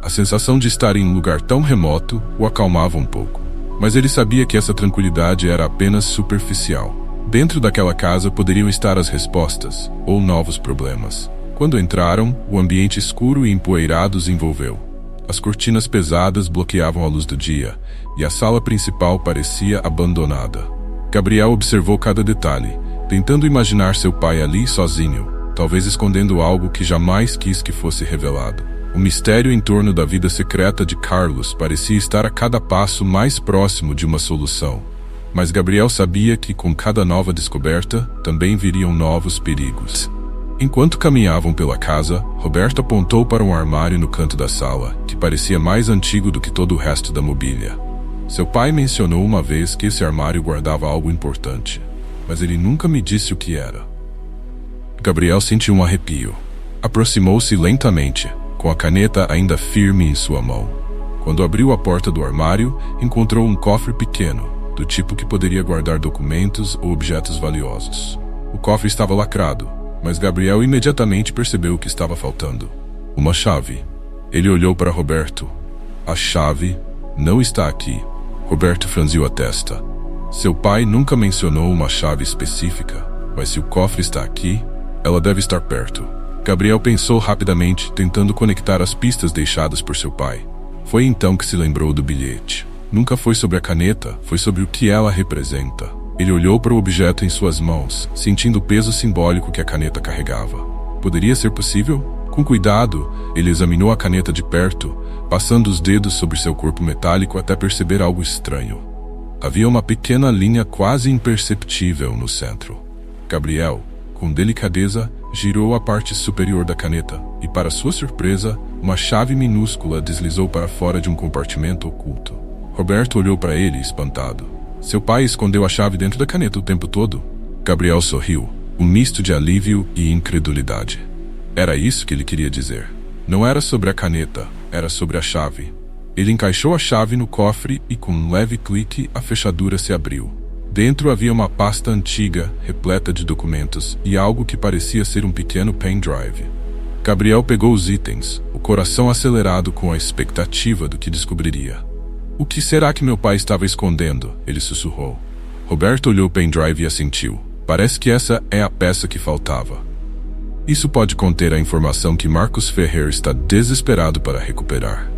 A sensação de estar em um lugar tão remoto o acalmava um pouco, mas ele sabia que essa tranquilidade era apenas superficial. Dentro daquela casa poderiam estar as respostas, ou novos problemas. Quando entraram, o ambiente escuro e empoeirado os envolveu. As cortinas pesadas bloqueavam a luz do dia, e a sala principal parecia abandonada. Gabriel observou cada detalhe, tentando imaginar seu pai ali sozinho, talvez escondendo algo que jamais quis que fosse revelado. O mistério em torno da vida secreta de Carlos parecia estar a cada passo mais próximo de uma solução. Mas Gabriel sabia que com cada nova descoberta, também viriam novos perigos. Enquanto caminhavam pela casa, Roberto apontou para um armário no canto da sala, que parecia mais antigo do que todo o resto da mobília. Seu pai mencionou uma vez que esse armário guardava algo importante, mas ele nunca me disse o que era. Gabriel sentiu um arrepio. Aproximou-se lentamente, com a caneta ainda firme em sua mão. Quando abriu a porta do armário, encontrou um cofre pequeno, do tipo que poderia guardar documentos ou objetos valiosos. O cofre estava lacrado, mas Gabriel imediatamente percebeu o que estava faltando. Uma chave. Ele olhou para Roberto. "A chave não está aqui." Roberto franziu a testa. Seu pai nunca mencionou uma chave específica, mas se o cofre está aqui, ela deve estar perto. Gabriel pensou rapidamente, tentando conectar as pistas deixadas por seu pai. Foi então que se lembrou do bilhete. Nunca foi sobre a caneta, foi sobre o que ela representa. Ele olhou para o objeto em suas mãos, sentindo o peso simbólico que a caneta carregava. Poderia ser possível? Com cuidado, ele examinou a caneta de perto, passando os dedos sobre seu corpo metálico até perceber algo estranho. Havia uma pequena linha quase imperceptível no centro. Gabriel, com delicadeza, girou a parte superior da caneta e, para sua surpresa, uma chave minúscula deslizou para fora de um compartimento oculto. Roberto olhou para ele, espantado. Seu pai escondeu a chave dentro da caneta o tempo todo? Gabriel sorriu, um misto de alívio e incredulidade. Era isso que ele queria dizer. Não era sobre a caneta, era sobre a chave. Ele encaixou a chave no cofre e, com um leve clique, a fechadura se abriu. Dentro havia uma pasta antiga, repleta de documentos, e algo que parecia ser um pequeno pendrive. Gabriel pegou os itens, o coração acelerado com a expectativa do que descobriria. "O que será que meu pai estava escondendo?" ele sussurrou. Roberto olhou o pendrive e assentiu. "Parece que essa é a peça que faltava. Isso pode conter a informação que Marcos Ferrer está desesperado para recuperar."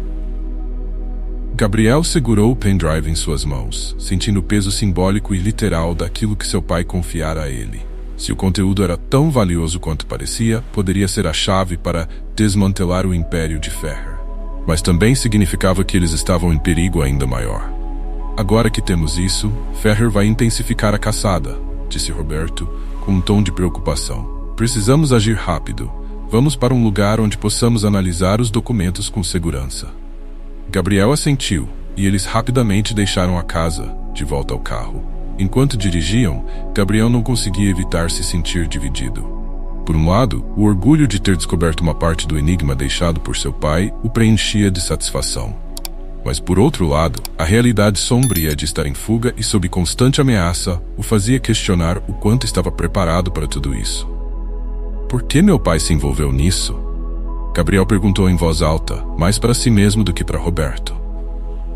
Gabriel segurou o pendrive em suas mãos, sentindo o peso simbólico e literal daquilo que seu pai confiara a ele. Se o conteúdo era tão valioso quanto parecia, poderia ser a chave para desmantelar o império de Ferrer. Mas também significava que eles estavam em perigo ainda maior. "Agora que temos isso, Ferrer vai intensificar a caçada", disse Roberto, com um tom de preocupação. "Precisamos agir rápido. Vamos para um lugar onde possamos analisar os documentos com segurança." Gabriel assentiu, e eles rapidamente deixaram a casa, de volta ao carro. Enquanto dirigiam, Gabriel não conseguia evitar se sentir dividido. Por um lado, o orgulho de ter descoberto uma parte do enigma deixado por seu pai o preenchia de satisfação. Mas por outro lado, a realidade sombria de estar em fuga e sob constante ameaça o fazia questionar o quanto estava preparado para tudo isso. Por que meu pai se envolveu nisso? Gabriel perguntou em voz alta, mais para si mesmo do que para Roberto.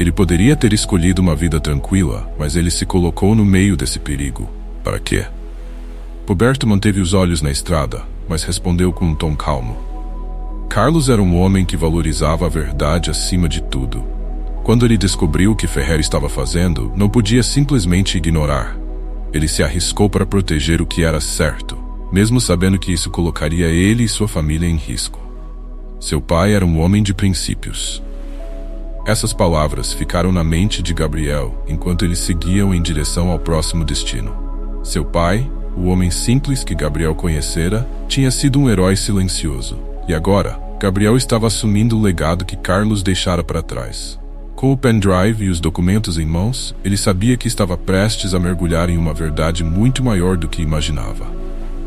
Ele poderia ter escolhido uma vida tranquila, mas ele se colocou no meio desse perigo. Para quê? Roberto manteve os olhos na estrada, mas respondeu com um tom calmo. Carlos era um homem que valorizava a verdade acima de tudo. Quando ele descobriu o que Ferrer estava fazendo, não podia simplesmente ignorar. Ele se arriscou para proteger o que era certo, mesmo sabendo que isso colocaria ele e sua família em risco. Seu pai era um homem de princípios. Essas palavras ficaram na mente de Gabriel enquanto eles seguiam em direção ao próximo destino. Seu pai, o homem simples que Gabriel conhecera, tinha sido um herói silencioso. E agora, Gabriel estava assumindo o legado que Carlos deixara para trás. Com o pendrive e os documentos em mãos, ele sabia que estava prestes a mergulhar em uma verdade muito maior do que imaginava.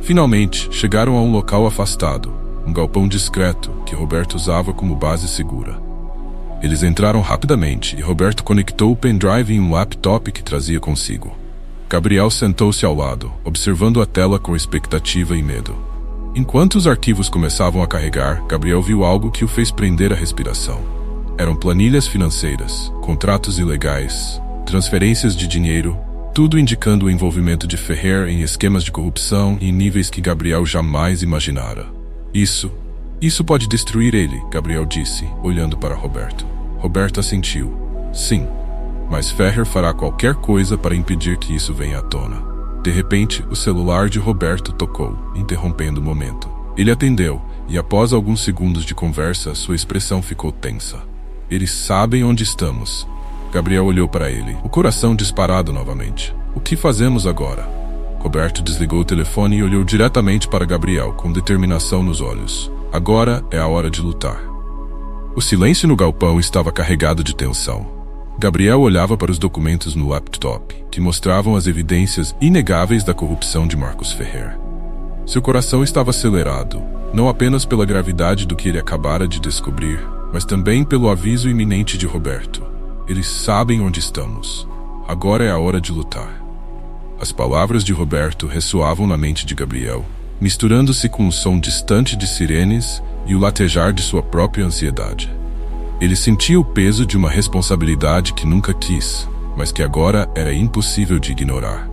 Finalmente, chegaram a um local afastado, um galpão discreto que Roberto usava como base segura. Eles entraram rapidamente e Roberto conectou o pendrive em um laptop que trazia consigo. Gabriel sentou-se ao lado, observando a tela com expectativa e medo. Enquanto os arquivos começavam a carregar, Gabriel viu algo que o fez prender a respiração. Eram planilhas financeiras, contratos ilegais, transferências de dinheiro, tudo indicando o envolvimento de Ferrer em esquemas de corrupção em níveis que Gabriel jamais imaginara. Isso pode destruir ele, Gabriel disse, olhando para Roberto. Roberto assentiu. Sim, mas Ferrer fará qualquer coisa para impedir que isso venha à tona. De repente, o celular de Roberto tocou, interrompendo o momento. Ele atendeu, e após alguns segundos de conversa, sua expressão ficou tensa. Eles sabem onde estamos. Gabriel olhou para ele, o coração disparado novamente. O que fazemos agora? Roberto desligou o telefone e olhou diretamente para Gabriel, com determinação nos olhos. Agora é a hora de lutar. O silêncio no galpão estava carregado de tensão. Gabriel olhava para os documentos no laptop, que mostravam as evidências inegáveis da corrupção de Marcos Ferrer. Seu coração estava acelerado, não apenas pela gravidade do que ele acabara de descobrir, mas também pelo aviso iminente de Roberto. Eles sabem onde estamos. Agora é a hora de lutar. As palavras de Roberto ressoavam na mente de Gabriel, misturando-se com o som distante de sirenes e o latejar de sua própria ansiedade. Ele sentia o peso de uma responsabilidade que nunca quis, mas que agora era impossível de ignorar.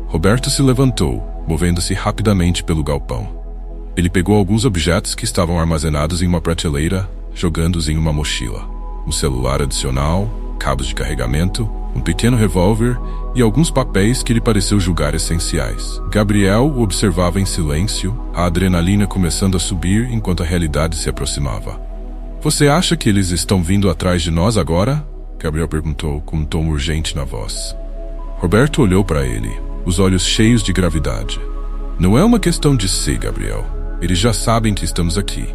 Roberto se levantou, movendo-se rapidamente pelo galpão. Ele pegou alguns objetos que estavam armazenados em uma prateleira, jogando-os em uma mochila. Um celular adicional, cabos de carregamento, um pequeno revólver e alguns papéis que lhe pareceu julgar essenciais. Gabriel o observava em silêncio, a adrenalina começando a subir enquanto a realidade se aproximava. Você acha que eles estão vindo atrás de nós agora? Gabriel perguntou com um tom urgente na voz. Roberto olhou para ele, os olhos cheios de gravidade. Não é uma questão de se, Gabriel. Eles já sabem que estamos aqui.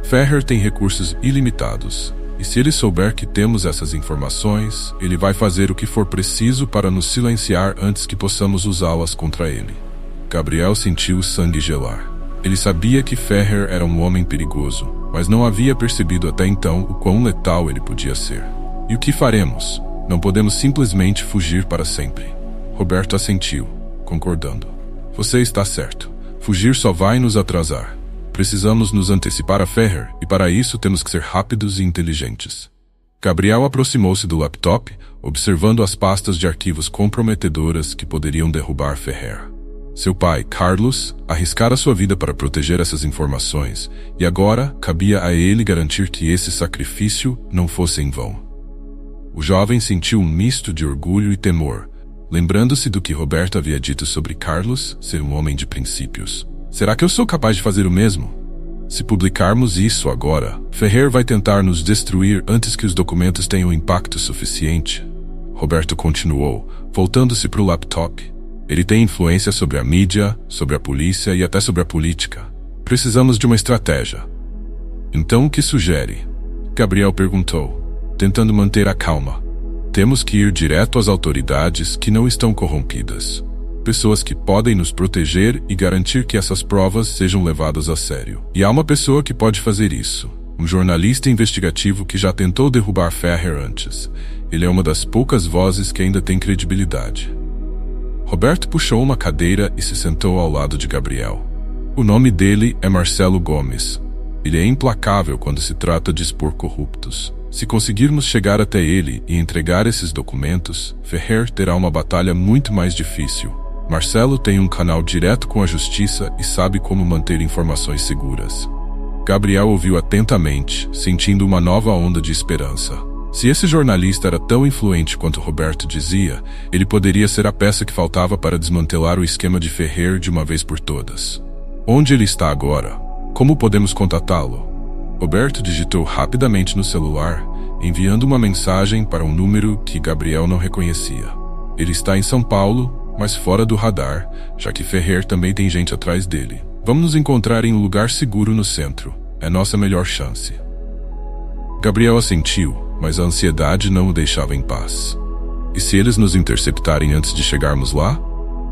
Ferrer tem recursos ilimitados. E se ele souber que temos essas informações, ele vai fazer o que for preciso para nos silenciar antes que possamos usá-las contra ele. Gabriel sentiu o sangue gelar. Ele sabia que Ferrer era um homem perigoso, mas não havia percebido até então o quão letal ele podia ser. E o que faremos? Não podemos simplesmente fugir para sempre. Roberto assentiu, concordando. Você está certo. Fugir só vai nos atrasar. Precisamos nos antecipar a Ferrer, e para isso temos que ser rápidos e inteligentes. Gabriel aproximou-se do laptop, observando as pastas de arquivos comprometedoras que poderiam derrubar Ferrer. Seu pai, Carlos, arriscara sua vida para proteger essas informações, e agora cabia a ele garantir que esse sacrifício não fosse em vão. O jovem sentiu um misto de orgulho e temor, lembrando-se do que Roberto havia dito sobre Carlos ser um homem de princípios. Será que eu sou capaz de fazer o mesmo? Se publicarmos isso agora, Ferrer vai tentar nos destruir antes que os documentos tenham impacto suficiente. Roberto continuou, voltando-se para o laptop. Ele tem influência sobre a mídia, sobre a polícia e até sobre a política. Precisamos de uma estratégia. Então o que sugere? Gabriel perguntou. tentando manter a calma. Temos que ir direto às autoridades que não estão corrompidas. Pessoas que podem nos proteger e garantir que essas provas sejam levadas a sério. E há uma pessoa que pode fazer isso. Um jornalista investigativo que já tentou derrubar Ferrer antes. Ele é uma das poucas vozes que ainda tem credibilidade. Roberto puxou uma cadeira e se sentou ao lado de Gabriel. O nome dele é Marcelo Gomes. Ele é implacável quando se trata de expor corruptos. Se conseguirmos chegar até ele e entregar esses documentos, Ferrer terá uma batalha muito mais difícil. Marcelo tem um canal direto com a justiça e sabe como manter informações seguras. Gabriel ouviu atentamente, sentindo uma nova onda de esperança. Se esse jornalista era tão influente quanto Roberto dizia, ele poderia ser a peça que faltava para desmantelar o esquema de Ferrer de uma vez por todas. Onde ele está agora? Como podemos contatá-lo? Roberto digitou rapidamente no celular, enviando uma mensagem para um número que Gabriel não reconhecia. Ele está em São Paulo, mas fora do radar, já que Ferrer também tem gente atrás dele. Vamos nos encontrar em um lugar seguro no centro. É nossa melhor chance. Gabriel assentiu, mas a ansiedade não o deixava em paz. E se eles nos interceptarem antes de chegarmos lá?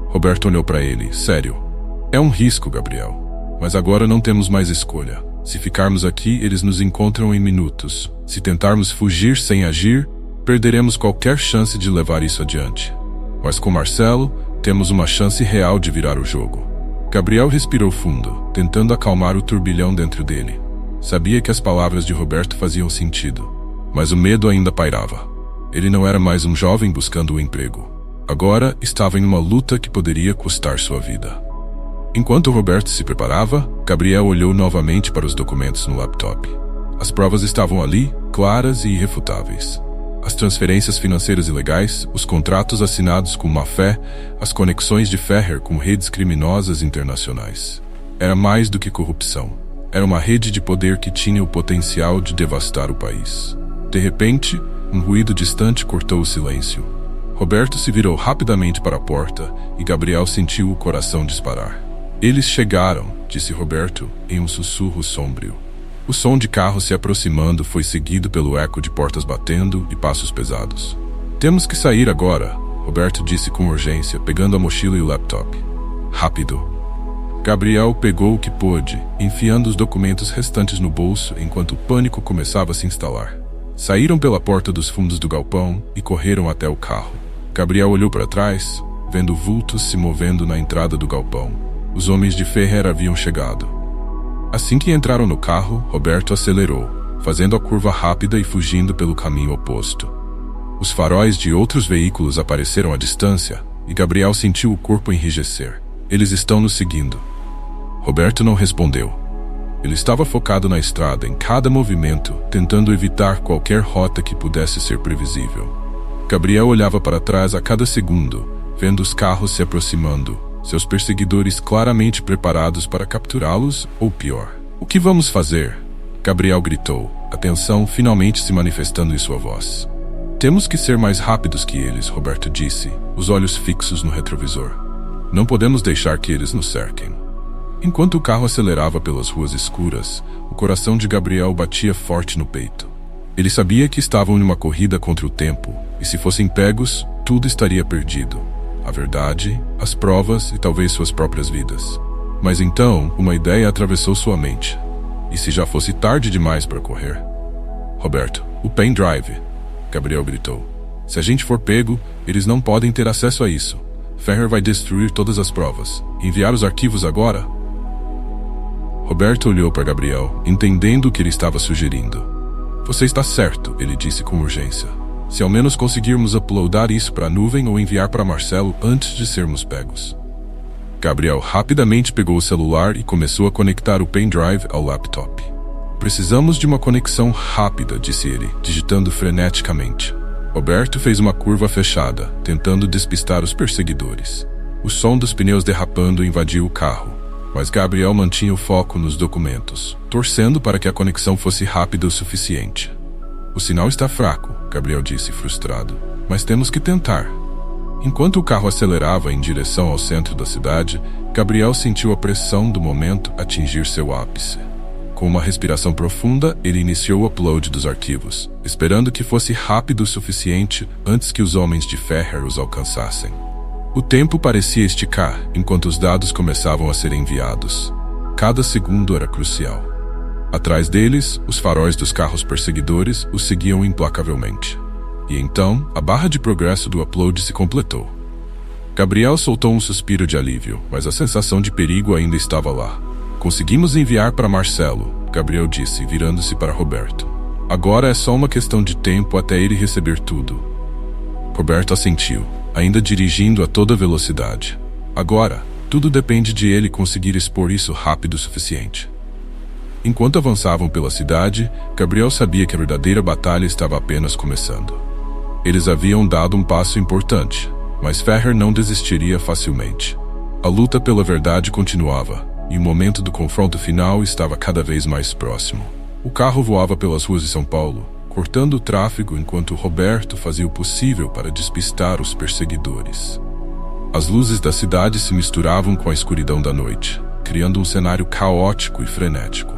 Roberto olhou para ele. Sério. É um risco, Gabriel. Mas agora não temos mais escolha. Se ficarmos aqui, eles nos encontram em minutos. Se tentarmos fugir sem agir, perderemos qualquer chance de levar isso adiante. Mas com Marcelo, temos uma chance real de virar o jogo. Gabriel respirou fundo, tentando acalmar o turbilhão dentro dele. Sabia que as palavras de Roberto faziam sentido, mas o medo ainda pairava. Ele não era mais um jovem buscando um emprego. Agora estava em uma luta que poderia custar sua vida. Enquanto Roberto se preparava, Gabriel olhou novamente para os documentos no laptop. As provas estavam ali, claras e irrefutáveis. As transferências financeiras ilegais, os contratos assinados com má-fé, as conexões de Ferrer com redes criminosas internacionais. Era mais do que corrupção. Era uma rede de poder que tinha o potencial de devastar o país. De repente, um ruído distante cortou o silêncio. Roberto se virou rapidamente para a porta e Gabriel sentiu o coração disparar. Eles chegaram, disse Roberto, em um sussurro sombrio. O som de carros se aproximando foi seguido pelo eco de portas batendo e passos pesados. Temos que sair agora, Roberto disse com urgência, pegando a mochila e o laptop. Rápido. Gabriel pegou o que pôde, enfiando os documentos restantes no bolso enquanto o pânico começava a se instalar. Saíram pela porta dos fundos do galpão e correram até o carro. Gabriel olhou para trás, vendo vultos se movendo na entrada do galpão. Os homens de Ferrer haviam chegado. Assim que entraram no carro, Roberto acelerou, fazendo a curva rápida e fugindo pelo caminho oposto. Os faróis de outros veículos apareceram à distância e Gabriel sentiu o corpo enrijecer. Eles estão nos seguindo. Roberto não respondeu. Ele estava focado na estrada, em cada movimento, tentando evitar qualquer rota que pudesse ser previsível. Gabriel olhava para trás a cada segundo, vendo os carros se aproximando, seus perseguidores claramente preparados para capturá-los, ou pior. O que vamos fazer? Gabriel gritou, a tensão finalmente se manifestando em sua voz. Temos que ser mais rápidos que eles, Roberto disse, os olhos fixos no retrovisor. Não podemos deixar que eles nos cerquem. Enquanto o carro acelerava pelas ruas escuras, o coração de Gabriel batia forte no peito. Ele sabia que estavam em uma corrida contra o tempo, e se fossem pegos, tudo estaria perdido. A verdade, as provas e talvez suas próprias vidas. Mas então, uma ideia atravessou sua mente. E se já fosse tarde demais para correr? Roberto, o pendrive, Gabriel gritou. Se a gente for pego, eles não podem ter acesso a isso. Ferrer vai destruir todas as provas. Enviar os arquivos agora? Roberto olhou para Gabriel, entendendo o que ele estava sugerindo. Você está certo, ele disse com urgência. Se ao menos conseguirmos uploadar isso para a nuvem ou enviar para Marcelo antes de sermos pegos. Gabriel rapidamente pegou o celular e começou a conectar o pendrive ao laptop. Precisamos de uma conexão rápida, disse ele, digitando freneticamente. Roberto fez uma curva fechada, tentando despistar os perseguidores. O som dos pneus derrapando invadiu o carro, mas Gabriel mantinha o foco nos documentos, torcendo para que a conexão fosse rápida o suficiente. O sinal está fraco, Gabriel disse frustrado, mas temos que tentar. Enquanto o carro acelerava em direção ao centro da cidade, Gabriel sentiu a pressão do momento atingir seu ápice. Com uma respiração profunda, ele iniciou o upload dos arquivos, esperando que fosse rápido o suficiente antes que os homens de Ferrer os alcançassem. O tempo parecia esticar enquanto os dados começavam a ser enviados. Cada segundo era crucial. Atrás deles, os faróis dos carros perseguidores os seguiam implacavelmente. E então, a barra de progresso do upload se completou. Gabriel soltou um suspiro de alívio, mas a sensação de perigo ainda estava lá. Conseguimos enviar para Marcelo, Gabriel disse, virando-se para Roberto. Agora é só uma questão de tempo até ele receber tudo. Roberto assentiu, ainda dirigindo a toda velocidade. Agora, tudo depende de ele conseguir expor isso rápido o suficiente. Enquanto avançavam pela cidade, Gabriel sabia que a verdadeira batalha estava apenas começando. Eles haviam dado um passo importante, mas Ferrer não desistiria facilmente. A luta pela verdade continuava, e o momento do confronto final estava cada vez mais próximo. O carro voava pelas ruas de São Paulo, cortando o tráfego enquanto Roberto fazia o possível para despistar os perseguidores. As luzes da cidade se misturavam com a escuridão da noite, criando um cenário caótico e frenético.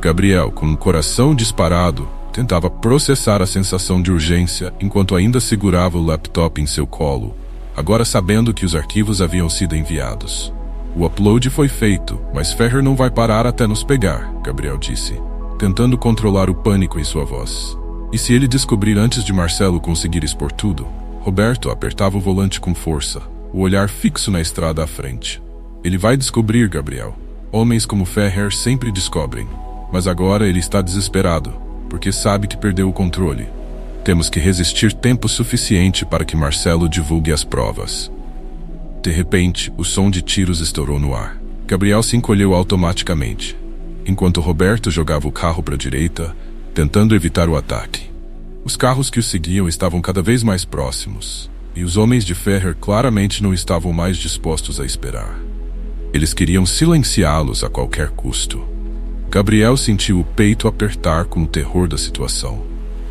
Gabriel, com o coração disparado, tentava processar a sensação de urgência enquanto ainda segurava o laptop em seu colo, agora sabendo que os arquivos haviam sido enviados. O upload foi feito, mas Ferrer não vai parar até nos pegar, Gabriel disse, tentando controlar o pânico em sua voz. E se ele descobrir antes de Marcelo conseguir expor tudo? Roberto apertava o volante com força, o olhar fixo na estrada à frente. Ele vai descobrir, Gabriel. Homens como Ferrer sempre descobrem. Mas agora ele está desesperado, porque sabe que perdeu o controle. Temos que resistir tempo suficiente para que Marcelo divulgue as provas. De repente, o som de tiros estourou no ar. Gabriel se encolheu automaticamente, enquanto Roberto jogava o carro para a direita, tentando evitar o ataque. Os carros que o seguiam estavam cada vez mais próximos, e os homens de Ferrer claramente não estavam mais dispostos a esperar. Eles queriam silenciá-los a qualquer custo. Gabriel sentiu o peito apertar com o terror da situação.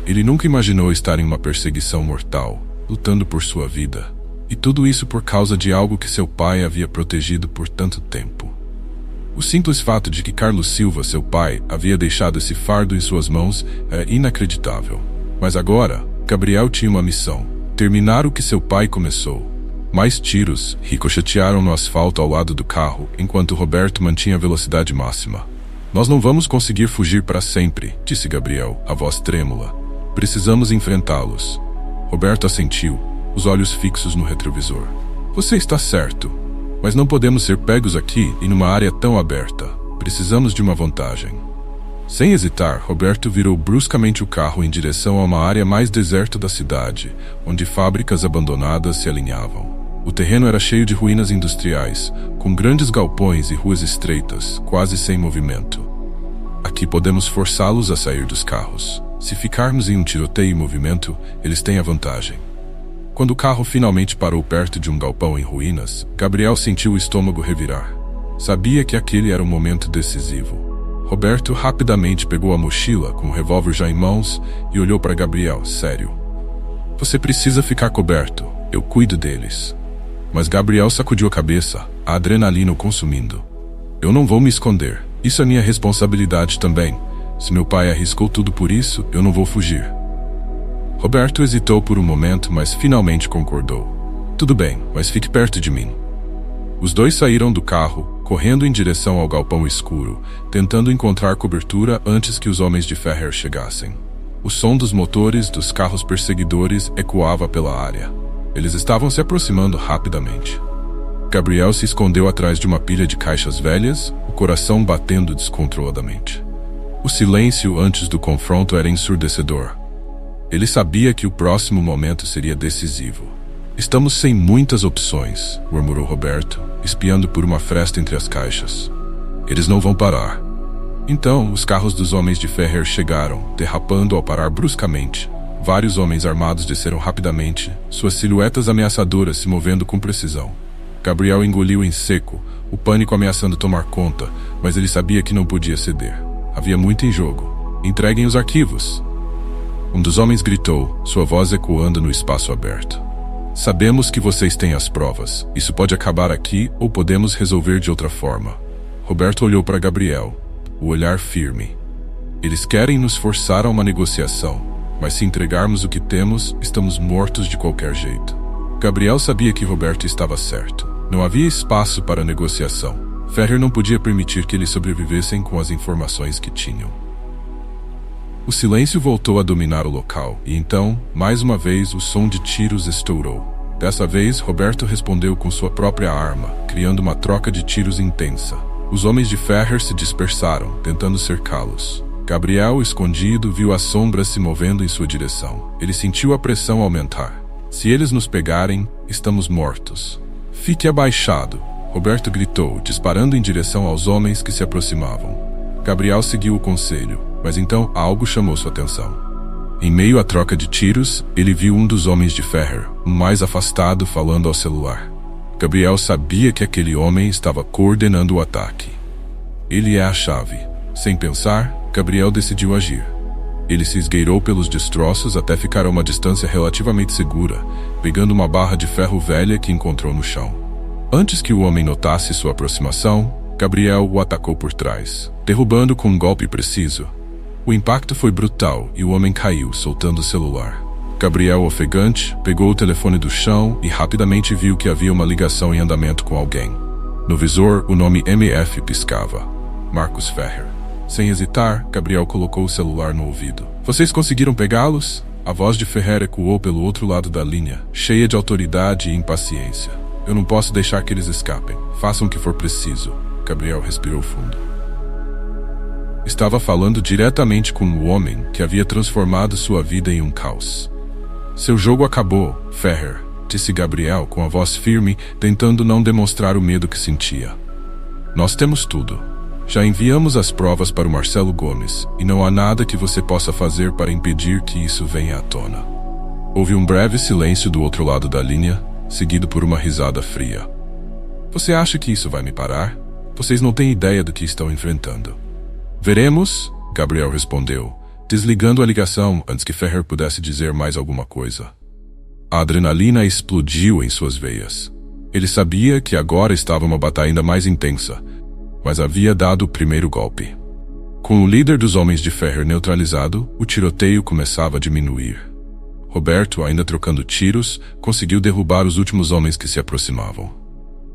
Ele nunca imaginou estar em uma perseguição mortal, lutando por sua vida. E tudo isso por causa de algo que seu pai havia protegido por tanto tempo. O simples fato de que Carlos Silva, seu pai, havia deixado esse fardo em suas mãos é inacreditável. Mas agora, Gabriel tinha uma missão: terminar o que seu pai começou. Mais tiros ricochetearam no asfalto ao lado do carro, enquanto Roberto mantinha a velocidade máxima. Nós não vamos conseguir fugir para sempre, disse Gabriel, a voz trêmula. Precisamos enfrentá-los. Roberto assentiu, os olhos fixos no retrovisor. Você está certo, mas não podemos ser pegos aqui e numa área tão aberta. Precisamos de uma vantagem. Sem hesitar, Roberto virou bruscamente o carro em direção a uma área mais deserta da cidade, onde fábricas abandonadas se alinhavam. O terreno era cheio de ruínas industriais, com grandes galpões e ruas estreitas, quase sem movimento. Aqui podemos forçá-los a sair dos carros. Se ficarmos em um tiroteio em movimento, eles têm a vantagem. Quando o carro finalmente parou perto de um galpão em ruínas, Gabriel sentiu o estômago revirar. Sabia que aquele era um momento decisivo. Roberto rapidamente pegou a mochila, com o revólver já em mãos, e olhou para Gabriel, sério. Você precisa ficar coberto, eu cuido deles. Mas Gabriel sacudiu a cabeça, a adrenalina o consumindo. Eu não vou me esconder, isso é minha responsabilidade também. Se meu pai arriscou tudo por isso, eu não vou fugir. Roberto hesitou por um momento, mas finalmente concordou. Tudo bem, mas fique perto de mim. Os dois saíram do carro, correndo em direção ao galpão escuro, tentando encontrar cobertura antes que os homens de Ferrer chegassem. O som dos motores dos carros perseguidores ecoava pela área. Eles estavam se aproximando rapidamente. Gabriel se escondeu atrás de uma pilha de caixas velhas, o coração batendo descontroladamente. O silêncio antes do confronto era ensurdecedor. Ele sabia que o próximo momento seria decisivo. Estamos sem muitas opções, murmurou Roberto, espiando por uma fresta entre as caixas. Eles não vão parar. Então, os carros dos homens de Ferrer chegaram, derrapando ao parar bruscamente. Vários homens armados desceram rapidamente, suas silhuetas ameaçadoras se movendo com precisão. Gabriel engoliu em seco, o pânico ameaçando tomar conta, mas ele sabia que não podia ceder. Havia muito em jogo. Entreguem os arquivos. Um dos homens gritou, sua voz ecoando no espaço aberto. Sabemos que vocês têm as provas. Isso pode acabar aqui ou podemos resolver de outra forma. Roberto olhou para Gabriel. o olhar firme. Eles querem nos forçar a uma negociação, mas se entregarmos o que temos, estamos mortos de qualquer jeito. Gabriel sabia que Roberto estava certo. Não havia espaço para negociação. Ferrer não podia permitir que eles sobrevivessem com as informações que tinham. O silêncio voltou a dominar o local, e então, mais uma vez, o som de tiros estourou. Dessa vez, Roberto respondeu com sua própria arma, criando uma troca de tiros intensa. Os homens de Ferrer se dispersaram, tentando cercá-los. Gabriel, escondido, viu as sombras se movendo em sua direção. Ele sentiu a pressão aumentar. Se eles nos pegarem, estamos mortos. Fique abaixado, Roberto gritou, disparando em direção aos homens que se aproximavam. Gabriel seguiu o conselho, mas então algo chamou sua atenção. Em meio à troca de tiros, ele viu um dos homens de Ferrer, o mais afastado, falando ao celular. Gabriel sabia que aquele homem estava coordenando o ataque. Ele é a chave. Sem pensar, Gabriel decidiu agir. Ele se esgueirou pelos destroços até ficar a uma distância relativamente segura, pegando uma barra de ferro velha que encontrou no chão. Antes que o homem notasse sua aproximação, Gabriel o atacou por trás, derrubando com um golpe preciso. O impacto foi brutal e o homem caiu, soltando o celular. Gabriel, ofegante, pegou o telefone do chão e rapidamente viu que havia uma ligação em andamento com alguém. No visor, o nome MF piscava. Marcus Ferrer. Sem hesitar, Gabriel colocou o celular no ouvido. Vocês conseguiram pegá-los? A voz de Ferrer ecoou pelo outro lado da linha, cheia de autoridade e impaciência. Eu não posso deixar que eles escapem. Façam o que for preciso. Gabriel respirou fundo. Estava falando diretamente com o homem que havia transformado sua vida em um caos. Seu jogo acabou, Ferrer, disse Gabriel com a voz firme, tentando não demonstrar o medo que sentia. Nós temos tudo. Já enviamos as provas para o Marcelo Gomes, e não há nada que você possa fazer para impedir que isso venha à tona. Houve um breve silêncio do outro lado da linha, seguido por uma risada fria. Você acha que isso vai me parar? Vocês não têm ideia do que estão enfrentando. Veremos, Gabriel respondeu, desligando a ligação antes que Ferrer pudesse dizer mais alguma coisa. A adrenalina explodiu em suas veias. Ele sabia que agora estava uma batalha ainda mais intensa, mas havia dado o primeiro golpe. Com o líder dos homens de Ferrer neutralizado, o tiroteio começava a diminuir. Roberto, ainda trocando tiros, conseguiu derrubar os últimos homens que se aproximavam.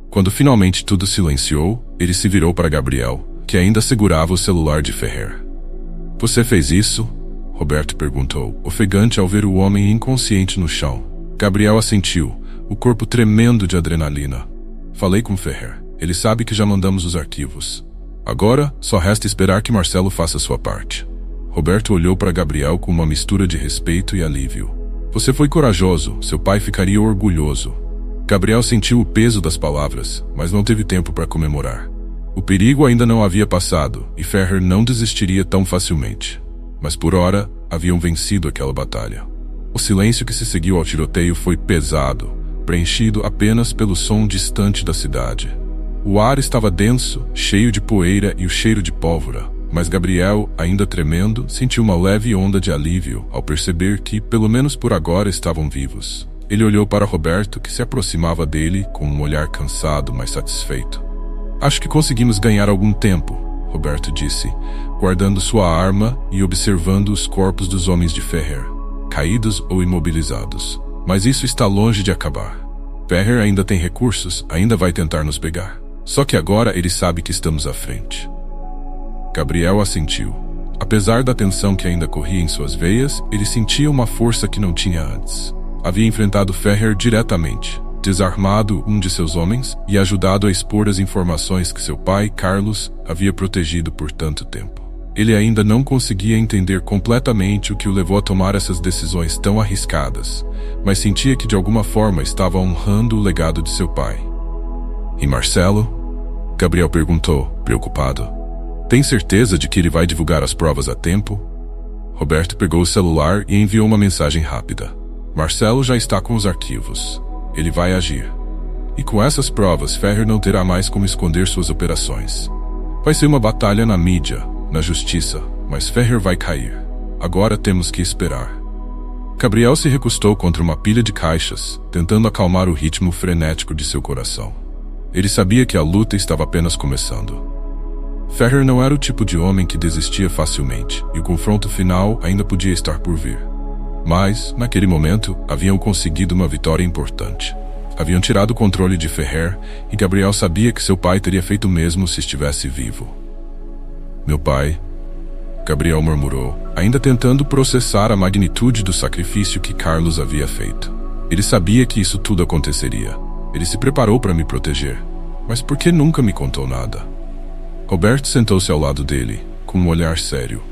Quando finalmente tudo silenciou, ele se virou para Gabriel, que ainda segurava o celular de Ferrer. Você fez isso? Roberto perguntou, ofegante ao ver o homem inconsciente no chão. Gabriel assentiu, o corpo tremendo de adrenalina. Falei com Ferrer. Ele sabe que já mandamos os arquivos. Agora, só resta esperar que Marcelo faça sua parte. Roberto olhou para Gabriel com uma mistura de respeito e alívio. Você foi corajoso, seu pai ficaria orgulhoso. Gabriel sentiu o peso das palavras, mas não teve tempo para comemorar. O perigo ainda não havia passado, e Ferrer não desistiria tão facilmente. Mas por hora, haviam vencido aquela batalha. O silêncio que se seguiu ao tiroteio foi pesado, preenchido apenas pelo som distante da cidade. O ar estava denso, cheio de poeira e o cheiro de pólvora, mas Gabriel, ainda tremendo, sentiu uma leve onda de alívio ao perceber que, pelo menos por agora, estavam vivos. Ele olhou para Roberto, que se aproximava dele com um olhar cansado, mas satisfeito. Acho que conseguimos ganhar algum tempo, Roberto disse, guardando sua arma e observando os corpos dos homens de Ferrer, caídos ou imobilizados. Mas isso está longe de acabar. Ferrer ainda tem recursos, ainda vai tentar nos pegar. Só que agora ele sabe que estamos à frente. Gabriel assentiu. Apesar da tensão que ainda corria em suas veias, ele sentia uma força que não tinha antes. Havia enfrentado Ferrer diretamente, desarmado um de seus homens e ajudado a expor as informações que seu pai, Carlos, havia protegido por tanto tempo. Ele ainda não conseguia entender completamente o que o levou a tomar essas decisões tão arriscadas, mas sentia que de alguma forma estava honrando o legado de seu pai. E Marcelo? Gabriel perguntou, preocupado. Tem certeza de que ele vai divulgar as provas a tempo? Roberto pegou o celular e enviou uma mensagem rápida. Marcelo já está com os arquivos. Ele vai agir. E com essas provas, Ferrer não terá mais como esconder suas operações. Vai ser uma batalha na mídia, na justiça, mas Ferrer vai cair. Agora temos que esperar. Gabriel se recostou contra uma pilha de caixas, tentando acalmar o ritmo frenético de seu coração. Ele sabia que a luta estava apenas começando. Ferrer não era o tipo de homem que desistia facilmente, e o confronto final ainda podia estar por vir. Mas, naquele momento, haviam conseguido uma vitória importante. Haviam tirado o controle de Ferrer, e Gabriel sabia que seu pai teria feito o mesmo se estivesse vivo. Meu pai, Gabriel murmurou, ainda tentando processar a magnitude do sacrifício que Carlos havia feito. Ele sabia que isso tudo aconteceria. Ele se preparou para me proteger. Mas por que nunca me contou nada? Roberto sentou-se ao lado dele, com um olhar sério.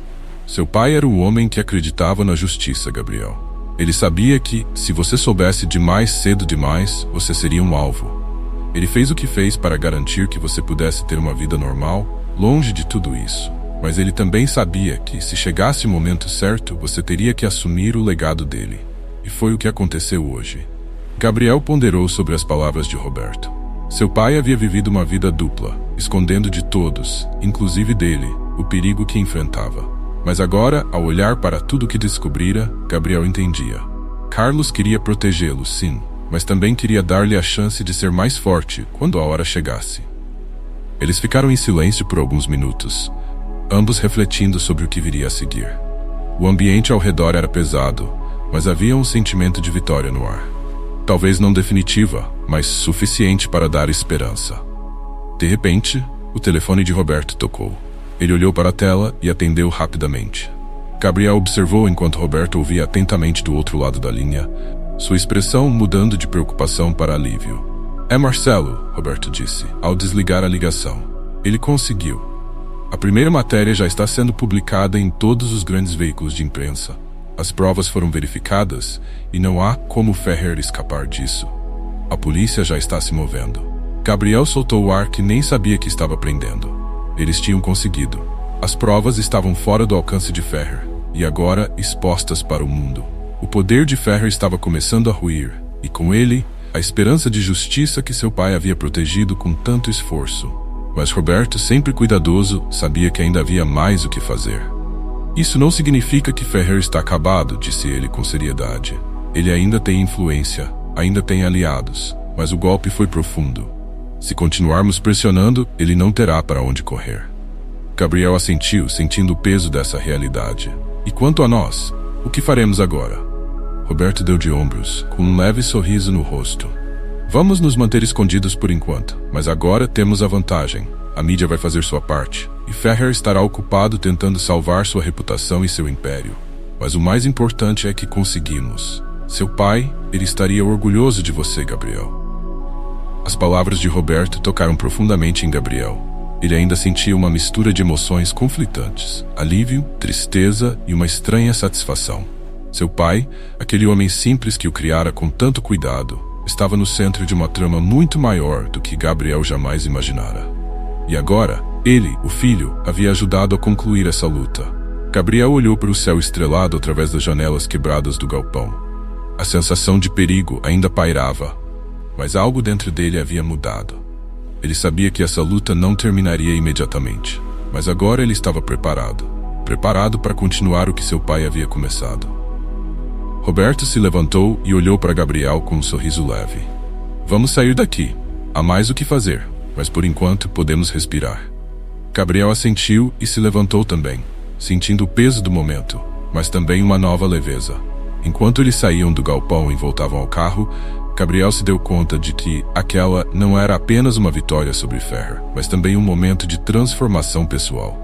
Seu pai era o homem que acreditava na justiça, Gabriel. Ele sabia que, se você soubesse demais cedo demais, você seria um alvo. Ele fez o que fez para garantir que você pudesse ter uma vida normal, longe de tudo isso. Mas ele também sabia que, se chegasse o momento certo, você teria que assumir o legado dele. E foi o que aconteceu hoje. Gabriel ponderou sobre as palavras de Roberto. Seu pai havia vivido uma vida dupla, escondendo de todos, inclusive dele, o perigo que enfrentava. Mas agora, ao olhar para tudo que descobrira, Gabriel entendia. Carlos queria protegê-lo, sim, mas também queria dar-lhe a chance de ser mais forte quando a hora chegasse. Eles ficaram em silêncio por alguns minutos, ambos refletindo sobre o que viria a seguir. O ambiente ao redor era pesado, mas havia um sentimento de vitória no ar. Talvez não definitiva, mas suficiente para dar esperança. De repente, o telefone de Roberto tocou. Ele olhou para a tela e atendeu rapidamente. Gabriel observou enquanto Roberto ouvia atentamente do outro lado da linha, sua expressão mudando de preocupação para alívio. "É Marcelo", Roberto disse, ao desligar a ligação. Ele conseguiu. A primeira matéria já está sendo publicada em todos os grandes veículos de imprensa. As provas foram verificadas e não há como Ferrer escapar disso. A polícia já está se movendo. Gabriel soltou o ar que nem sabia que estava prendendo. Eles tinham conseguido. As provas estavam fora do alcance de Ferrer e agora expostas para o mundo. O poder de Ferrer estava começando a ruir e, com ele, a esperança de justiça que seu pai havia protegido com tanto esforço. Mas Roberto, sempre cuidadoso, sabia que ainda havia mais o que fazer. "Isso não significa que Ferrer está acabado", disse ele com seriedade. "Ele ainda tem influência, ainda tem aliados, mas o golpe foi profundo. Se continuarmos pressionando, ele não terá para onde correr." Gabriel assentiu, sentindo o peso dessa realidade. "E quanto a nós, o que faremos agora?" Roberto deu de ombros, com um leve sorriso no rosto. "Vamos nos manter escondidos por enquanto, mas agora temos a vantagem. A mídia vai fazer sua parte, e Ferrer estará ocupado tentando salvar sua reputação e seu império. Mas o mais importante é que conseguimos. Seu pai, ele estaria orgulhoso de você, Gabriel." As palavras de Roberto tocaram profundamente em Gabriel. Ele ainda sentia uma mistura de emoções conflitantes, alívio, tristeza e uma estranha satisfação. Seu pai, aquele homem simples que o criara com tanto cuidado, estava no centro de uma trama muito maior do que Gabriel jamais imaginara. E agora, ele, o filho, havia ajudado a concluir essa luta. Gabriel olhou para o céu estrelado através das janelas quebradas do galpão. A sensação de perigo ainda pairava, mas algo dentro dele havia mudado. Ele sabia que essa luta não terminaria imediatamente, mas agora ele estava preparado para continuar o que seu pai havia começado. Roberto se levantou e olhou para Gabriel com um sorriso leve. "Vamos sair daqui. Há mais o que fazer, mas por enquanto podemos respirar." Gabriel assentiu e se levantou também, sentindo o peso do momento, mas também uma nova leveza. Enquanto eles saíam do galpão e voltavam ao carro, Gabriel se deu conta de que aquela não era apenas uma vitória sobre Ferrer, mas também um momento de transformação pessoal.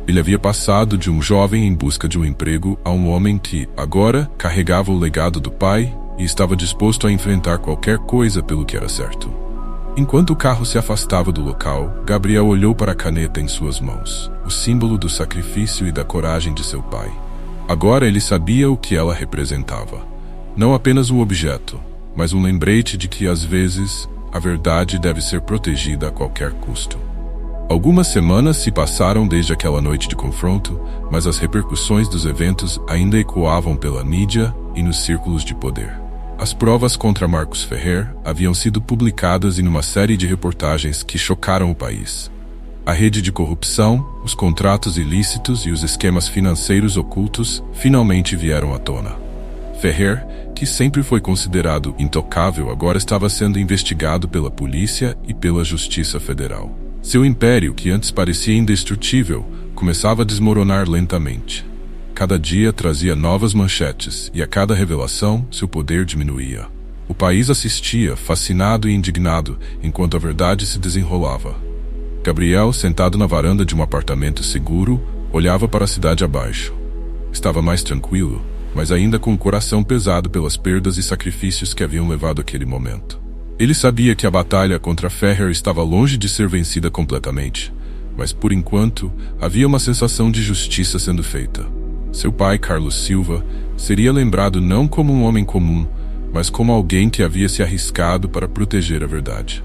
Ele havia passado de um jovem em busca de um emprego a um homem que, agora, carregava o legado do pai e estava disposto a enfrentar qualquer coisa pelo que era certo. Enquanto o carro se afastava do local, Gabriel olhou para a caneta em suas mãos, o símbolo do sacrifício e da coragem de seu pai. Agora ele sabia o que ela representava. Não apenas um objeto, mas um lembrete de que, às vezes, a verdade deve ser protegida a qualquer custo. Algumas semanas se passaram desde aquela noite de confronto, mas as repercussões dos eventos ainda ecoavam pela mídia e nos círculos de poder. As provas contra Marcos Ferrer haviam sido publicadas em uma série de reportagens que chocaram o país. A rede de corrupção, os contratos ilícitos e os esquemas financeiros ocultos finalmente vieram à tona. Ferrer, que sempre foi considerado intocável, agora estava sendo investigado pela polícia e pela Justiça Federal. Seu império, que antes parecia indestrutível, começava a desmoronar lentamente. Cada dia trazia novas manchetes, e a cada revelação, seu poder diminuía. O país assistia, fascinado e indignado, enquanto a verdade se desenrolava. Gabriel, sentado na varanda de um apartamento seguro, olhava para a cidade abaixo. Estava mais tranquilo, mas ainda com o coração pesado pelas perdas e sacrifícios que haviam levado aquele momento. Ele sabia que a batalha contra Ferrer estava longe de ser vencida completamente, mas por enquanto havia uma sensação de justiça sendo feita. Seu pai, Carlos Silva, seria lembrado não como um homem comum, mas como alguém que havia se arriscado para proteger a verdade.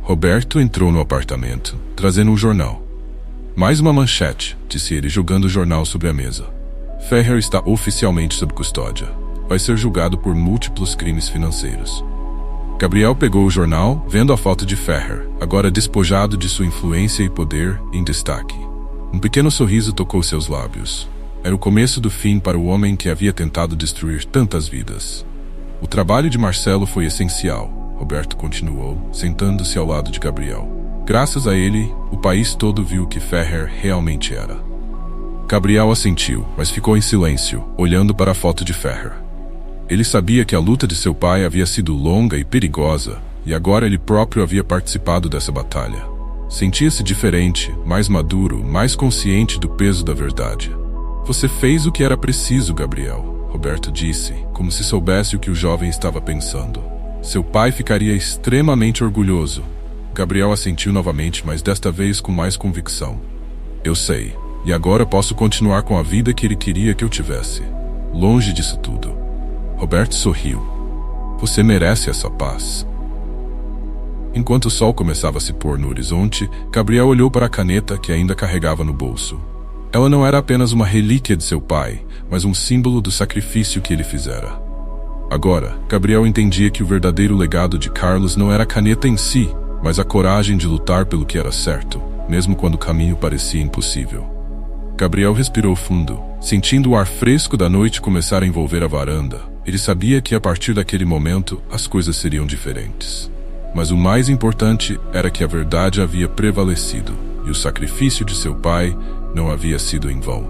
Roberto entrou no apartamento, trazendo um jornal. Mais uma manchete, disse ele, jogando o jornal sobre a mesa. Ferrer está oficialmente sob custódia. Vai ser julgado por múltiplos crimes financeiros. Gabriel pegou o jornal, vendo a foto de Ferrer, agora despojado de sua influência e poder, em destaque. Um pequeno sorriso tocou seus lábios. Era o começo do fim para o homem que havia tentado destruir tantas vidas. O trabalho de Marcelo foi essencial, Roberto continuou, sentando-se ao lado de Gabriel. Graças a ele, o país todo viu o que Ferrer realmente era. Gabriel assentiu, mas ficou em silêncio, olhando para a foto de Ferrer. Ele sabia que a luta de seu pai havia sido longa e perigosa, e agora ele próprio havia participado dessa batalha. Sentia-se diferente, mais maduro, mais consciente do peso da verdade. Você fez o que era preciso, Gabriel, Roberto disse, como se soubesse o que o jovem estava pensando. Seu pai ficaria extremamente orgulhoso. Gabriel assentiu novamente, mas desta vez com mais convicção. Eu sei, e agora posso continuar com a vida que ele queria que eu tivesse. Longe disso tudo. Roberto sorriu. Você merece essa paz. Enquanto o sol começava a se pôr no horizonte, Gabriel olhou para a caneta que ainda carregava no bolso. Ela não era apenas uma relíquia de seu pai, mas um símbolo do sacrifício que ele fizera. Agora, Gabriel entendia que o verdadeiro legado de Carlos não era a caneta em si, mas a coragem de lutar pelo que era certo, mesmo quando o caminho parecia impossível. Gabriel respirou fundo, sentindo o ar fresco da noite começar a envolver a varanda. Ele sabia que a partir daquele momento as coisas seriam diferentes. Mas o mais importante era que a verdade havia prevalecido, e o sacrifício de seu pai não havia sido em vão.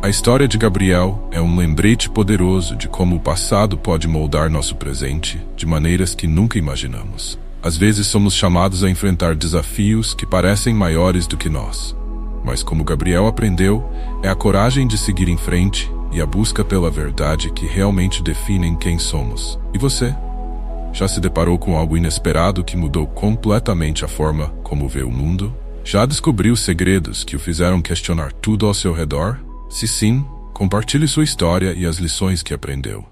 A história de Gabriel é um lembrete poderoso de como o passado pode moldar nosso presente de maneiras que nunca imaginamos. Às vezes somos chamados a enfrentar desafios que parecem maiores do que nós. Mas como Gabriel aprendeu, é a coragem de seguir em frente e a busca pela verdade que realmente definem quem somos. E você? Já se deparou com algo inesperado que mudou completamente a forma como vê o mundo? Já descobriu segredos que o fizeram questionar tudo ao seu redor? Se sim, compartilhe sua história e as lições que aprendeu.